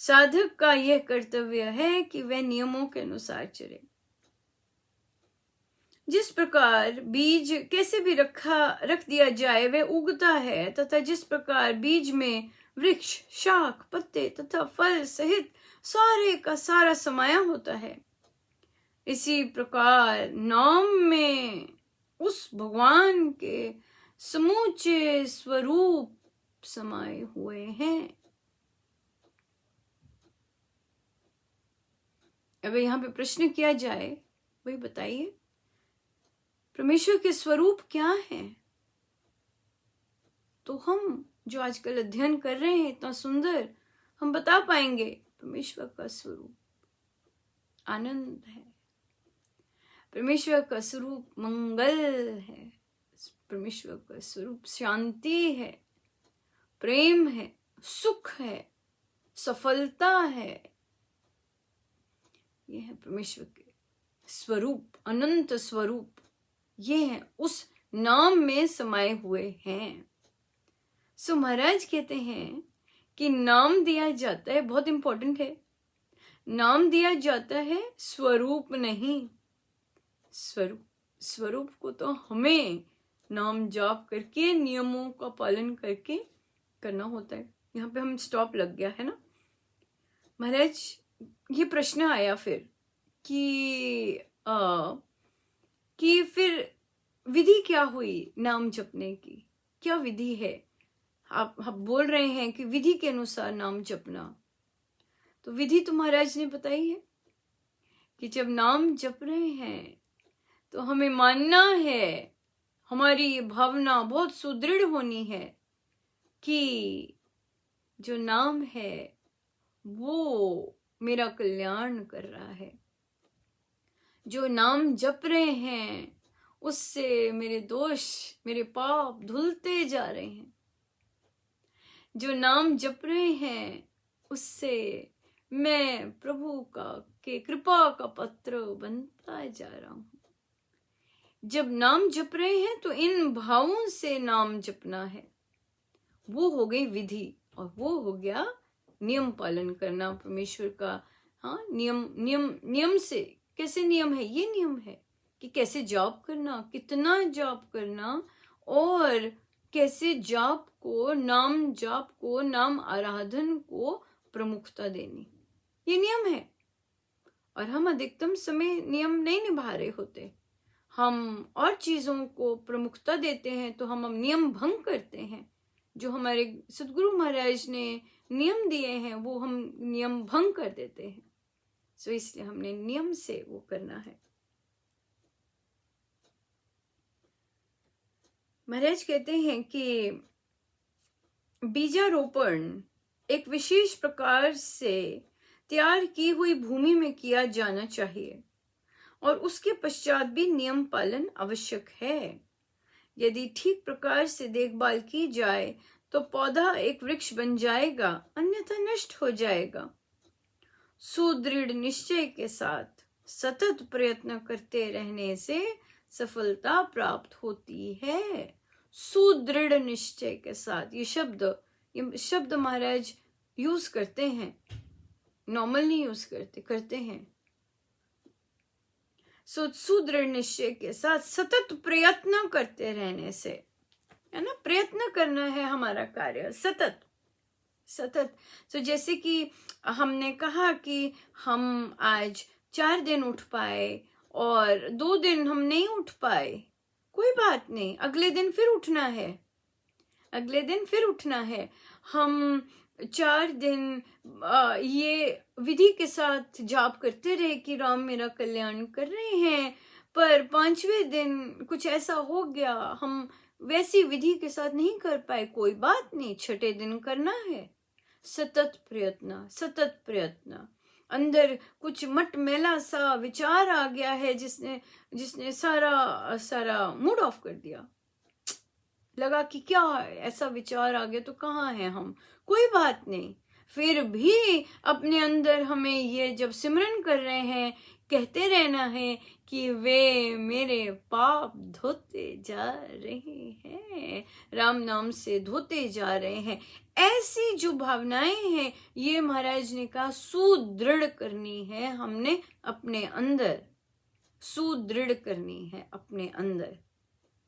साधक का यह कर्तव्य है कि वह नियमों के अनुसार चले। जिस प्रकार बीज कैसे भी रख दिया जाए वह उगता है, तथा जिस प्रकार बीज में वृक्ष, शाख, पत्ते तथा फल सहित सारे का सारा समाया होता है। इसी प्रकार नाम में उस भगवान के समूचे स्वरूप समाये हुए हैं। अगर यहाँ पे प्रश्न किया जाए, वही बताइए परमेश्वर के स्वरूप क्या है, तो हम जो आजकल अध्ययन कर रहे हैं इतना सुंदर, हम बता पाएंगे परमेश्वर का स्वरूप आनंद है, परमेश्वर का स्वरूप मंगल है, परमेश्वर का स्वरूप शांति है, प्रेम है, सुख है, सफलता है। ये है परमेश्वर के स्वरूप, अनंत स्वरूप। ये है उस नाम में समाये हुए हैं। सो महाराज कहते हैं कि नाम दिया जाता है, बहुत इंपॉर्टेंट है, नाम दिया जाता है स्वरूप नहीं। स्वरूप को तो हमें नाम जाप करके नियमों का पालन करके करना होता है। यहाँ पे हम स्टॉप लग गया है ना महाराज। ये प्रश्न आया फिर कि फिर विधि क्या हुई नाम जपने की, क्या विधि है? आप बोल रहे हैं कि विधि के अनुसार नाम जपना, तो विधि तो महाराज ने बताई है कि जब नाम जप रहे हैं तो हमें मानना है, हमारी ये भावना बहुत सुदृढ़ होनी है कि जो नाम है वो मेरा कल्याण कर रहा है। जो नाम जप रहे हैं उससे मेरे दोष, मेरे पाप धुलते जा रहे हैं। जो नाम जप रहे हैं उससे मैं प्रभु के कृपा का पात्र बनता जा रहा हूं। जब नाम जप रहे हैं तो इन भावों से नाम जपना है। वो हो गई विधि और वो हो गया नियम पालन करना परमेश्वर का। हाँ, नियम से कैसे नियम है? ये नियम है कि कैसे जाप करना, कितना जाप करना, और कैसे जाप को, नाम आराधन को प्रमुखता देनी, ये नियम है। और हम अधिकतम समय नियम नहीं निभा रहे होते, हम और चीजों को प्रमुखता देते हैं, तो हम नियम भंग करते हैं। जो हमारे सद्गुरु महाराज ने नियम दिए हैं वो हम नियम भंग कर देते हैं। सो इसलिए हमने नियम से वो करना है। महाराज कहते हैं कि बीजारोपण एक विशेष प्रकार से तैयार की हुई भूमि में किया जाना चाहिए और उसके पश्चात भी नियम पालन आवश्यक है। यदि ठीक प्रकार से देखभाल की जाए तो पौधा एक वृक्ष बन जाएगा, अन्यथा नष्ट हो जाएगा। सुदृढ़ निश्चय के साथ सतत प्रयत्न करते रहने से सफलता प्राप्त होती है। सुदृढ़ निश्चय के साथ, ये शब्द महाराज यूज करते हैं, नॉर्मल नहीं यूज करते हैं। सुदृढ़ निश्चय के साथ सतत प्रयत्न करते रहने से, है ना, प्रयत्न करना है हमारा कार्य सतत। तो जैसे कि हमने कहा कि हम आज 4 दिन उठ पाए और 2 दिन हम नहीं उठ पाए, कोई बात नहीं, अगले दिन फिर उठना है। हम 4 दिन ये विधि के साथ जाप करते रहे कि राम मेरा कल्याण कर रहे हैं, पर 5वें दिन कुछ ऐसा हो गया, हम वैसी विधि के साथ नहीं कर पाए, कोई बात नहीं, 6ठे दिन करना है। सतत प्रयत्न। अंदर कुछ मटमैला सा विचार आ गया है जिसने सारा मूड ऑफ कर दिया। लगा कि क्या ऐसा विचार आ गया, तो कहाँ है हम, कोई बात नहीं, फिर भी अपने अंदर हमें ये जब सिमरन कर रहे हैं कहते रहना है कि वे मेरे पाप धोते जा रहे हैं, राम नाम से धोते जा रहे हैं। ऐसी जो भावनाएं हैं ये महाराज ने कहा सुदृढ़ करनी है, हमने अपने अंदर सुदृढ़ करनी है अपने अंदर,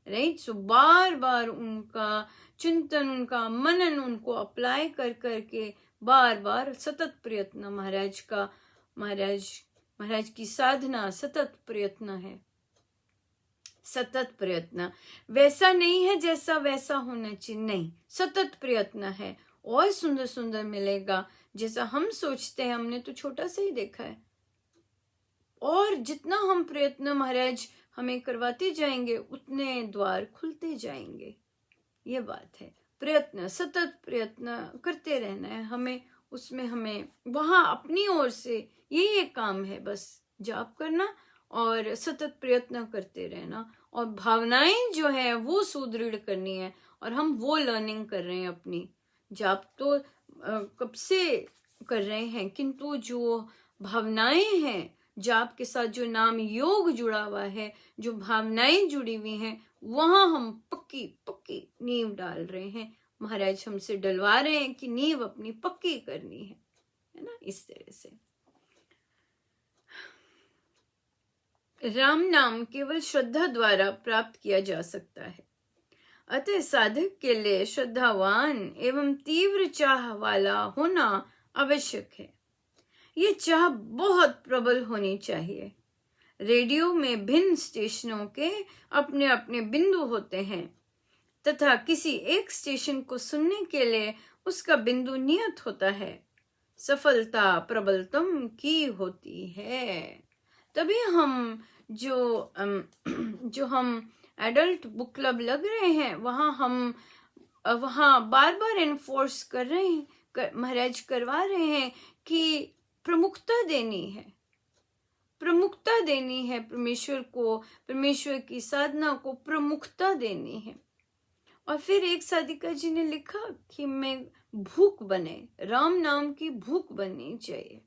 राइट। सो बार बार उनका चिंतन, उनका मनन, उनको अप्लाई कर करके बार बार सतत प्रयत्न महाराज का, महाराज की साधना सतत प्रयत्न है, सतत प्रयत्न। वैसा नहीं है जैसा वैसा होना चाहिए, नहीं, सतत प्रयत्न है और सुंदर सुंदर मिलेगा। जैसा हम सोचते हैं, हमने तो छोटा सा ही देखा है, और जितना हम प्रयत्न महाराज हमें करवाते जाएंगे उतने द्वार खुलते जाएंगे। ये बात है, प्रयत्न, सतत प्रयत्न करते रहना है हमें, उसमें हमें वहां अपनी ओर से यही एक काम है, बस जाप करना और सतत प्रयत्न करते रहना, और भावनाएं जो है वो सुदृढ़ करनी है, और हम वो लर्निंग कर रहे हैं अपनी। जाप तो कब से कर रहे हैं, किंतु जो भावनाएं हैं, जाप के साथ जो नाम योग जुड़ा हुआ है, जो भावनाएं जुड़ी हुई हैं, वहां हम पक्की पक्की नींव डाल रहे हैं। महाराज हमसे डलवा रहे हैं कि नींव अपनी पक्की करनी है ना, इस तरह से। राम नाम केवल श्रद्धा द्वारा प्राप्त किया जा सकता है, अतः साधक के लिए श्रद्धावान एवं तीव्र चाह वाला होना आवश्यक है। ये चाह बहुत प्रबल होनी चाहिए। रेडियो में भिन्न स्टेशनों के अपने अपने बिंदु होते हैं, तथा किसी एक स्टेशन को सुनने के लिए उसका बिंदु नियत होता है। सफलता प्रबलतम की होती है। तभी हम जो हम एडल्ट बुक क्लब लग रहे हैं, वहाँ बार बार एनफोर्स कर रहे हैं, महाराज करवा रहे हैं कि प्रमुखता देनी है, प्रमुखता देनी है परमेश्वर को, परमेश्वर की साधना को प्रमुखता देनी है। और फिर एक साधिका जी ने लिखा कि मैं भूख बने, राम नाम की भूख बननी चाहिए।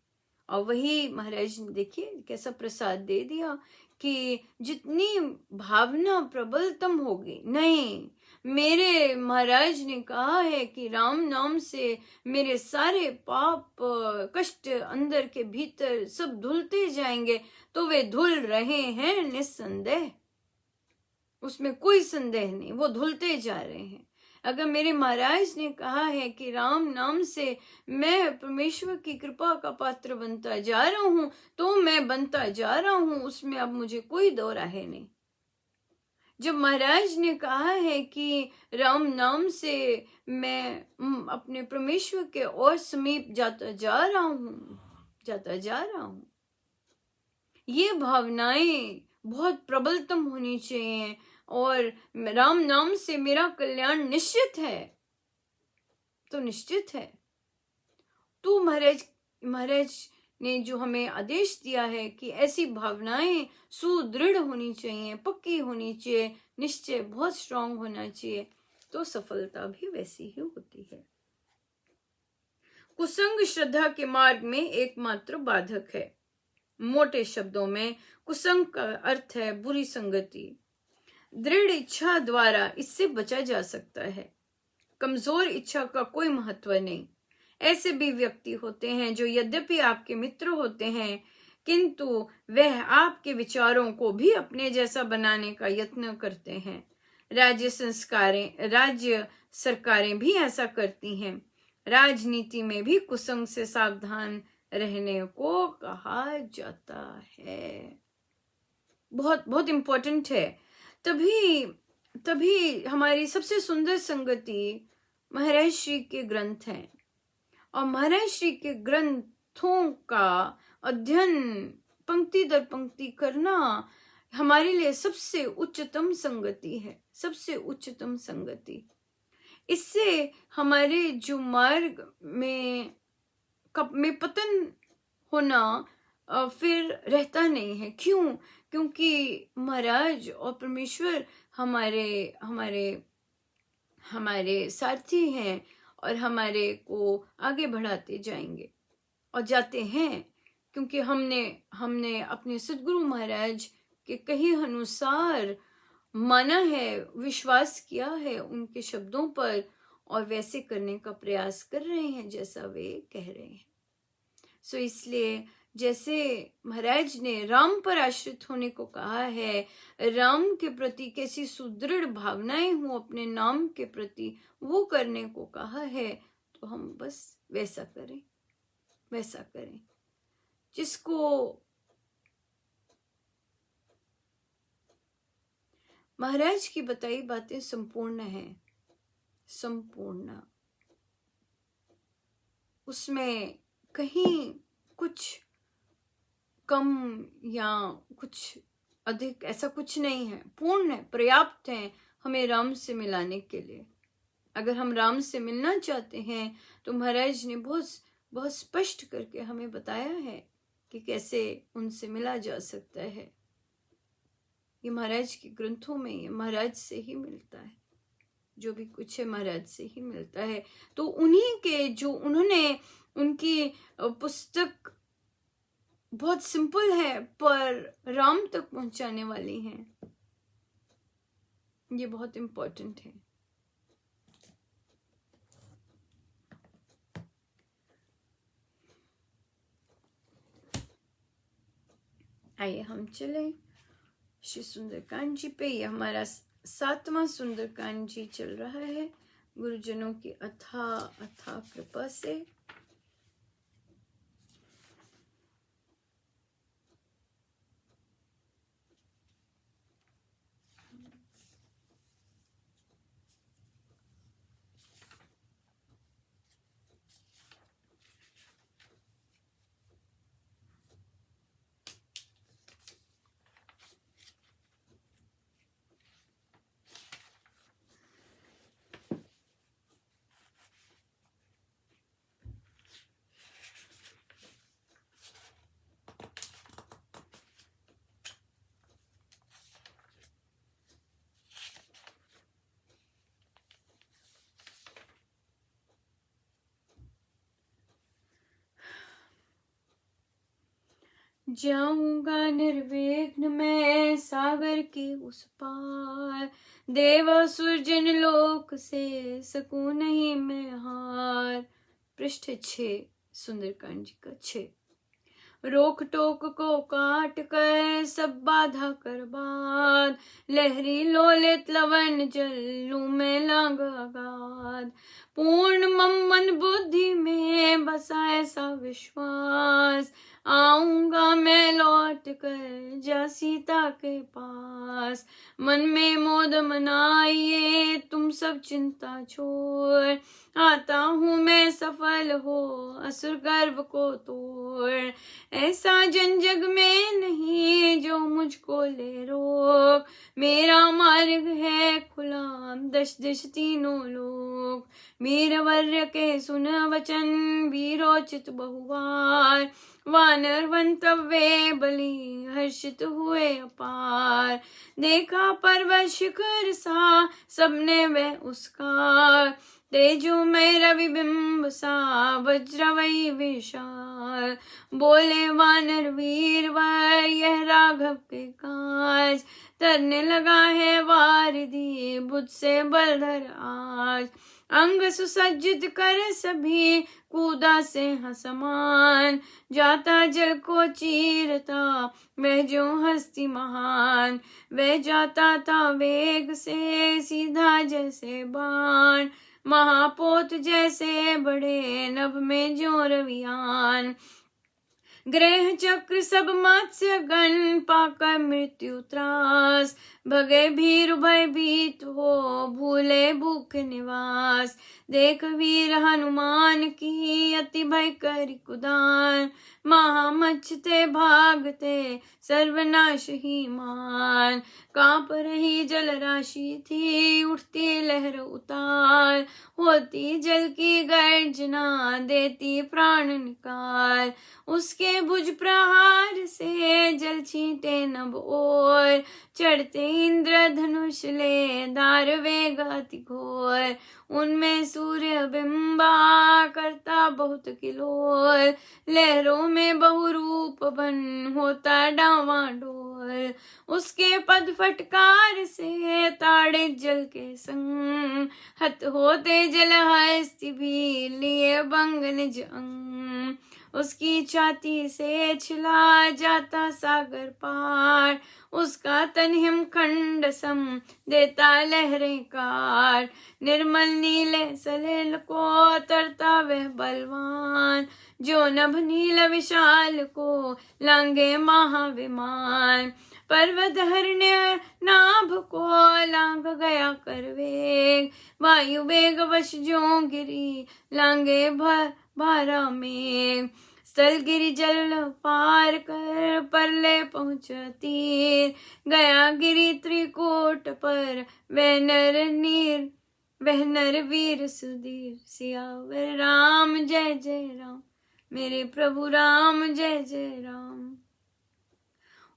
और वही महाराज ने देखिए कैसा प्रसाद दे दिया कि जितनी भावना प्रबलतम होगी, नहीं, मेरे महाराज ने कहा है कि राम नाम से मेरे सारे पाप कष्ट अंदर के भीतर सब धुलते जाएंगे, तो वे धुल रहे हैं निस्संदेह, उसमें कोई संदेह नहीं, वो धुलते जा रहे हैं। अगर मेरे महाराज ने कहा है कि राम नाम से मैं परमेश्वर की कृपा का पात्र बनता जा रहा हूं, तो मैं बनता जा रहा हूं, उसमें अब मुझे कोई दो राहे नहीं। जब महाराज ने कहा है कि राम नाम से मैं अपने परमेश्वर के और समीप जाता जा रहा हूं, ये भावनाएं बहुत प्रबलतम होनी चाहिए, और राम नाम से मेरा कल्याण निश्चित है, तो निश्चित है। तो महाराज ने जो हमें आदेश दिया है कि ऐसी भावनाएं सुदृढ़ होनी चाहिए, पक्की होनी चाहिए, निश्चय बहुत स्ट्रांग होना चाहिए, तो सफलता भी वैसी ही होती है। कुसंग श्रद्धा के मार्ग में एकमात्र बाधक है। मोटे शब्दों में कुसंग का अर्थ है बुरी संगति। दृढ़ इच्छा द्वारा इससे बचा जा सकता है। कमजोर इच्छा का कोई महत्व नहीं। ऐसे भी व्यक्ति होते हैं जो यद्यपि आपके मित्र होते हैं, किंतु वह आपके विचारों को भी अपने जैसा बनाने का यत्न करते हैं। राज्य सरकारें भी ऐसा करती हैं। राजनीति में भी कुसंग से सावधान रहने को कहा जाता है। बहुत बहुत इम्पोर्टेंट है। तभी हमारी सबसे सुंदर संगति महाराज श्री के ग्रंथ हैं, और महाराज श्री के ग्रंथों का अध्ययन पंक्ति दर पंक्ति करना हमारे लिए सबसे उच्चतम संगति है, सबसे उच्चतम संगति। इससे हमारे जो मार्ग में पतन होना फिर रहता नहीं है। क्यों? क्योंकि महाराज और परमेश्वर हमारे सारथी हैं, और हमारे को आगे बढ़ाते जाएंगे और जाते हैं, क्योंकि हमने अपने सद्गुरु महाराज के कहे अनुसार माना है, विश्वास किया है उनके शब्दों पर, और वैसे करने का प्रयास कर रहे हैं जैसा वे कह रहे हैं। सो इसलिए जैसे महाराज ने राम पर आश्रित होने को कहा है, राम के प्रति कैसी सुदृढ़ भावनाएं हो अपने नाम के प्रति, वो करने को कहा है, तो हम बस वैसा करें, वैसा करें। जिसको महाराज की बताई बातें संपूर्ण है, संपूर्ण, उसमें कहीं कुछ कम या कुछ अधिक ऐसा कुछ नहीं है, पूर्ण है, पर्याप्त है हमें राम से मिलाने के लिए। अगर हम राम से मिलना चाहते हैं तो महाराज ने बहुत बहुत स्पष्ट करके हमें बताया है कि कैसे उनसे मिला जा सकता है। ये महाराज के ग्रंथों में, ये महाराज से ही मिलता है, जो भी कुछ है महाराज से ही मिलता है। तो उन्हीं के जो उन्होंने, उनकी पुस्तक बहुत सिंपल है पर राम तक पहुंचाने वाली है, ये बहुत इम्पोर्टेंट है। आइए हम चले श्री सुंदरकांड जी पे। ये हमारा 7वां सुंदरकांड जी चल रहा है गुरुजनों की अथाह कृपा से। जाऊंगा निर्विघ्न मैं सागर के उस पार, देव सुरजन लोक से सकूं नहीं मैं हार। पृष्ठ 6 सुंदरकांड जी का 6। रोक टोक को काट कर सब बाधा कर बाद, लहरी लोलित लवन जल लूं मैं लांग अगाध। पूर्ण मन बुद्धि में बसा ऐसा विश्वास, आऊंगा मैं लौट कर जा सीता के पास। मन में मोद मनाइए तुम सब चिंता छोड़, आता हूँ मैं सफल हो असुर गर्व को तोड़। ऐसा जन जग में नहीं जो मुझको ले रोक, मेरा मार्ग है खुला दश दिश तीनों लोक। वीरवर्य के सुन वचन वीरोचित बहुवार, वानर वंतव्य बलि हर्षित हुए अपार। देखा पर्वत शिखर सा सबने वह उसका, तेजो में रवि बिंब सा वज्र वही विशाल। बोले वानर वीर वर यह राघव के काज, तरने लगा है वारिधि बुध से बलधर आज। अंग सुसज्जित कर सभी कूदा से समान, जाता जल को चीरता वह जो हस्ती महान। वह जाता था वेग से सीधा जैसे बाण, महापोत जैसे बड़े नभ में जो रवियान। ग्रह चक्र सब मत्स्य गण पाकर मृत्यु त्रास, भगे भीरु भयभीत हो भूले भूख निवास। देख वीर हनुमान की अति भयकरी कुदान, महामच्छते भागते सर्वनाश ही मान। कांप रही जल राशि थी उठती लहर उतार, होती जल की गर्जना देती प्राण निकाल। उसके भुज प्रहार से जल छींटे नभ ओर, चढ़ते इंद्र धनुष ले दार वेग अति घोर। उनमें सूर्य बिंबा करता बहुत किलोर, लहरों में बहुरूप बन होता डावाडोल। उसके पद फटकार से ताड़े जल के संग, हत होते जल हस्ति भी लिए बंग निज अंग। उसकी छाती से छिला जाता सागर पार, उसका तन हिमखंड सम देता लहरें कार, निर्मल नीले सलिल को तरता वह बलवान, जो नभ नील विशाल को लांगे महाविमान, पर्वत हरण्य नाभ को लांग गया कर वेग, वायु वेग वश जो गिरी लांगे भारा में, स्थल गिरी जल पार कर परले पहुंचती, गया गिरी त्रिकूट पर वह नर वीर सुधीर, सियावर राम जय जय राम, मेरे प्रभु राम जय जय राम।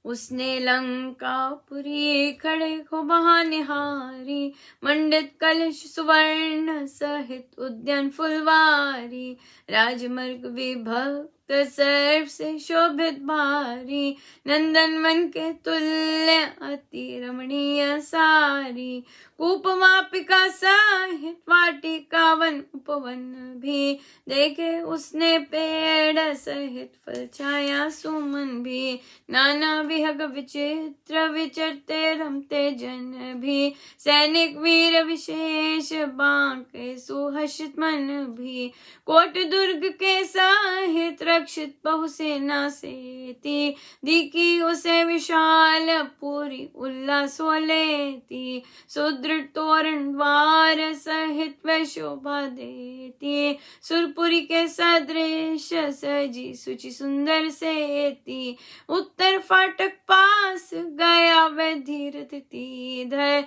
उसने लंकापुरी खड़े को बहानिहारी, मंडित कलश सुवर्ण सहित उद्यान फुलवारी, राजमार्ग विभक्त सर्व से शोभित भारी, नंदन वन के तुल्य अति रमणीय सारी, कूप वापिका सहित वाटिका वन उपवन भी, देखे उसने पेड़ सहित फल छाया सुमन भी, नाना विहग विचित्र विचरते रमते जन भी, सैनिक वीर विशेष बांके सुहर्षित मन भी, कोट दुर्ग के सहित रक्षित बहुसेना सेती, दिखी उसे विशाल पूरी उल्लास लेती, सुदृढ़ तोरण द्वार सहित वह शोभा देती, सुरपुरी के सदृश सजी सुचि सुंदर सेती, उत्तर फाटक पास गया वह धीर तिथि धर,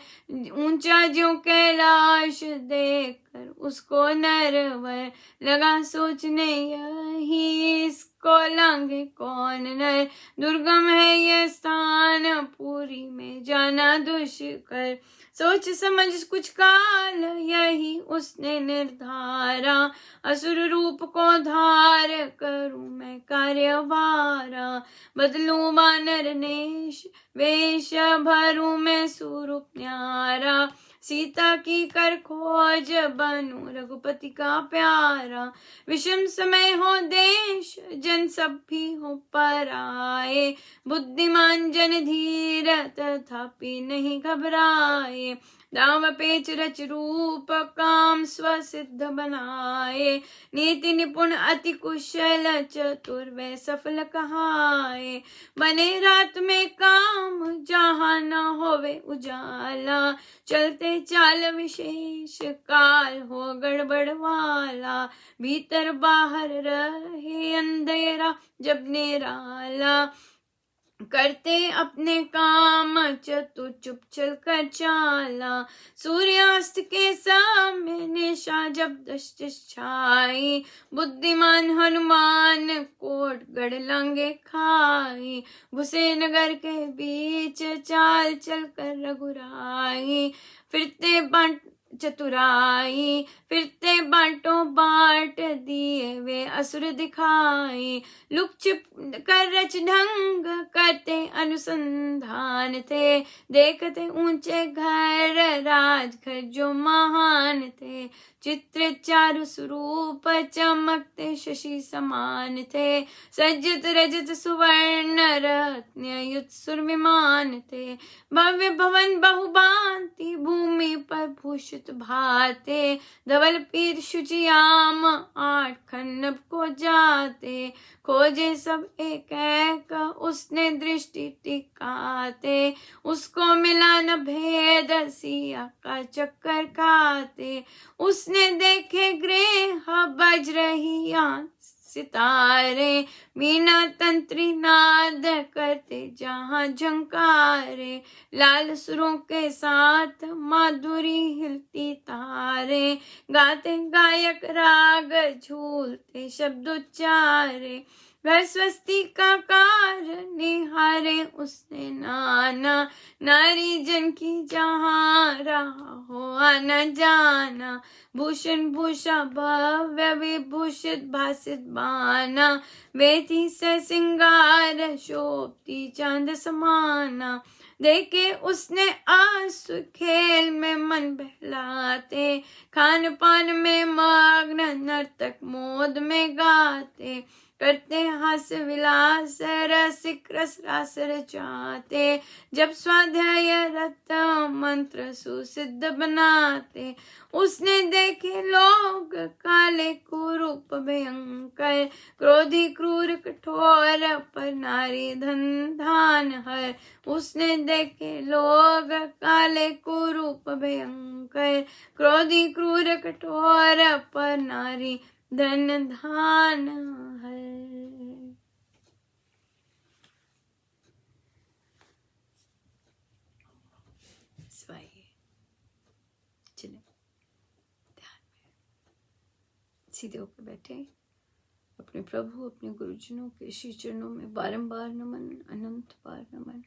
ऊंचा ज्यों कैलाश देखकर उसको नरवर, लगा सोचने यही इसको लांगे कौन नर, दुर्गम है यह स्थान पुरी में जाना दुष्कर, सोच समझ कुछ काल यही उसने निर्धारा, असुर रूप को धार करूं मैं कार्यवारा, बदलूं वानर वेश भरूं मैं स्वरूप न्यारा, सीता की कर खोज बनूं रघुपति का प्यारा, विषम समय हो देश जन सब भी हो पराए, बुद्धिमान जन धीर तथापि नहीं घबराए, दाव पेच रच रूप काम स्वसिद्ध बनाए, नीति निपुण अति कुशल चतुर व सफल कहाए, बने रात में काम जहाँ न होवे उजाला, चलते चाल विशेष काल हो गड़बड़ वाला, भीतर बाहर रहे अंधेरा जब निराला, करते अपने काम चतुर चुप चल कर चाला, सूर्यास्त के सामने निशा जब दृष्टि छाई, बुद्धिमान हनुमान कोट गढ़ लांगे खाई, घुसे नगर के बीच चाल चल कर रघुराई, फिरते फिरते बांटों बाट दिए वे असुर दिखाई, लुक छिप कर रच ढंग करते अनुसंधान थे, देखते ऊंचे घर राजघर जो महान थे, चित्र चारु स्वरूप चमकते शशि समान थे, सज्जित रजत सुवर्ण रत्न युत सुर विमान थे, भव्य भवन बहुभांति भूमि पर भूषित भाते, धवल पीत शुचियाम 8 खन्नप को जाते, खोजे सब एक एक उसने दृष्टि टिकाते, उसको मिला न भेद सिया का चक्कर खाते, उसने देखे गृह बज रही सितारे, मीना तंत्री नाद करते जहाँ झंकारे, लाल सुरों के साथ माधुरी हिलती तारे, गाते गायक राग झूलते शब्द उच्चारे, घर स्वस्ति का कार निहारे उसने नाना, नारी जन की जहाँ रहा हो आना जाना, भूषण भूषा भव्य विभूषित भासित बाना, वेती से सिंगार शोभती चांद समाना, देखे उसने आंसू खेल में मन बहलाते, खान पान में मग्न नर्तक मोद में गाते, करते हास विलास रसिक रस रास रचाते, जब स्वाध्याय रत मंत्र सुसिद्ध बनाते। उसने देखे लोग काले कुरूप भयंकर, क्रोधी क्रूर कठोर पर नारी धन धान हर। उसने देखे लोग काले कुरूप भयंकर, क्रोधी क्रूर कठोर पर नारी धन धान है। स्वाइए, चले ध्यान में सीधे होकर बैठे, अपने प्रभु अपने गुरुजनों के श्री चरणों में बारंबार नमन, अनंत बार नमन।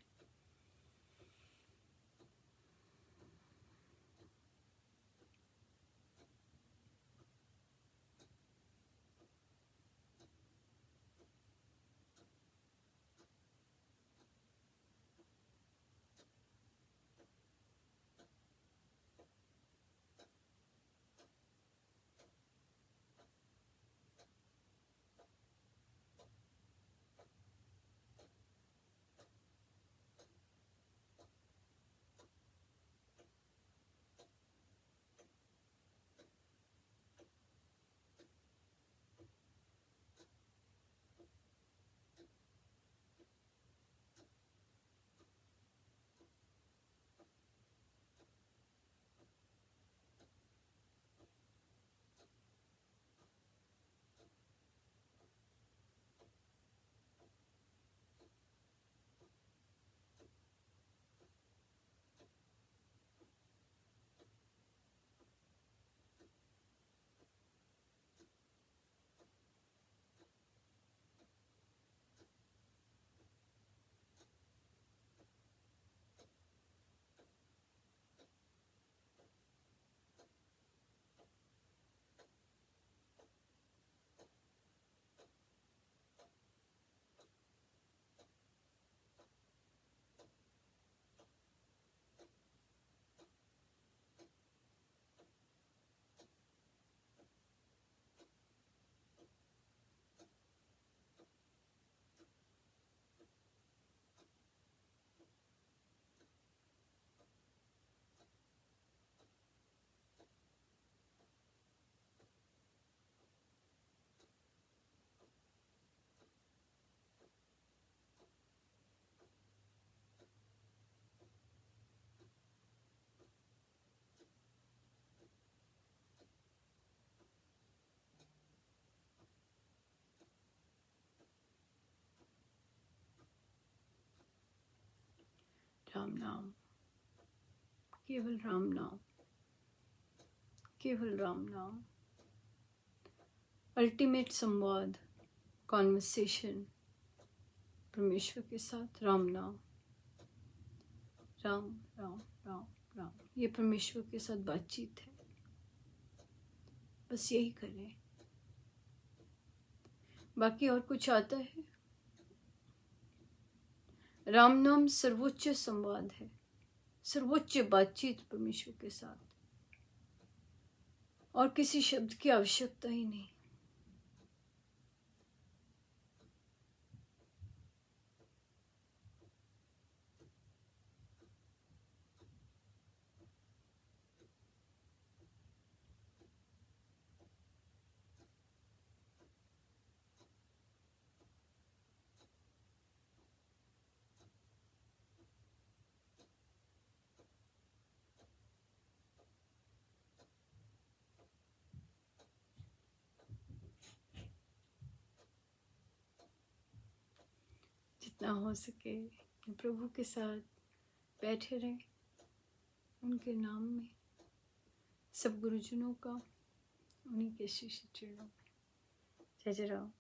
राम नाम, केवल राम नाम, केवल राम नाम। अल्टीमेट संवाद, कॉन्वर्सेशन परमेश्वर के साथ, राम नाम। राम राम राम राम, ये परमेश्वर के साथ बातचीत है। बस यही करें, बाकी और कुछ आता है? राम नाम सर्वोच्च संवाद है, सर्वोच्च बातचीत परमेश्वर के साथ, और किसी शब्द की आवश्यकता ही नहीं। जितना हो सके प्रभु के साथ बैठे रहें, उनके नाम में, सब गुरुजनों का, उन्हीं के श्री चरणों में। जय जय राम।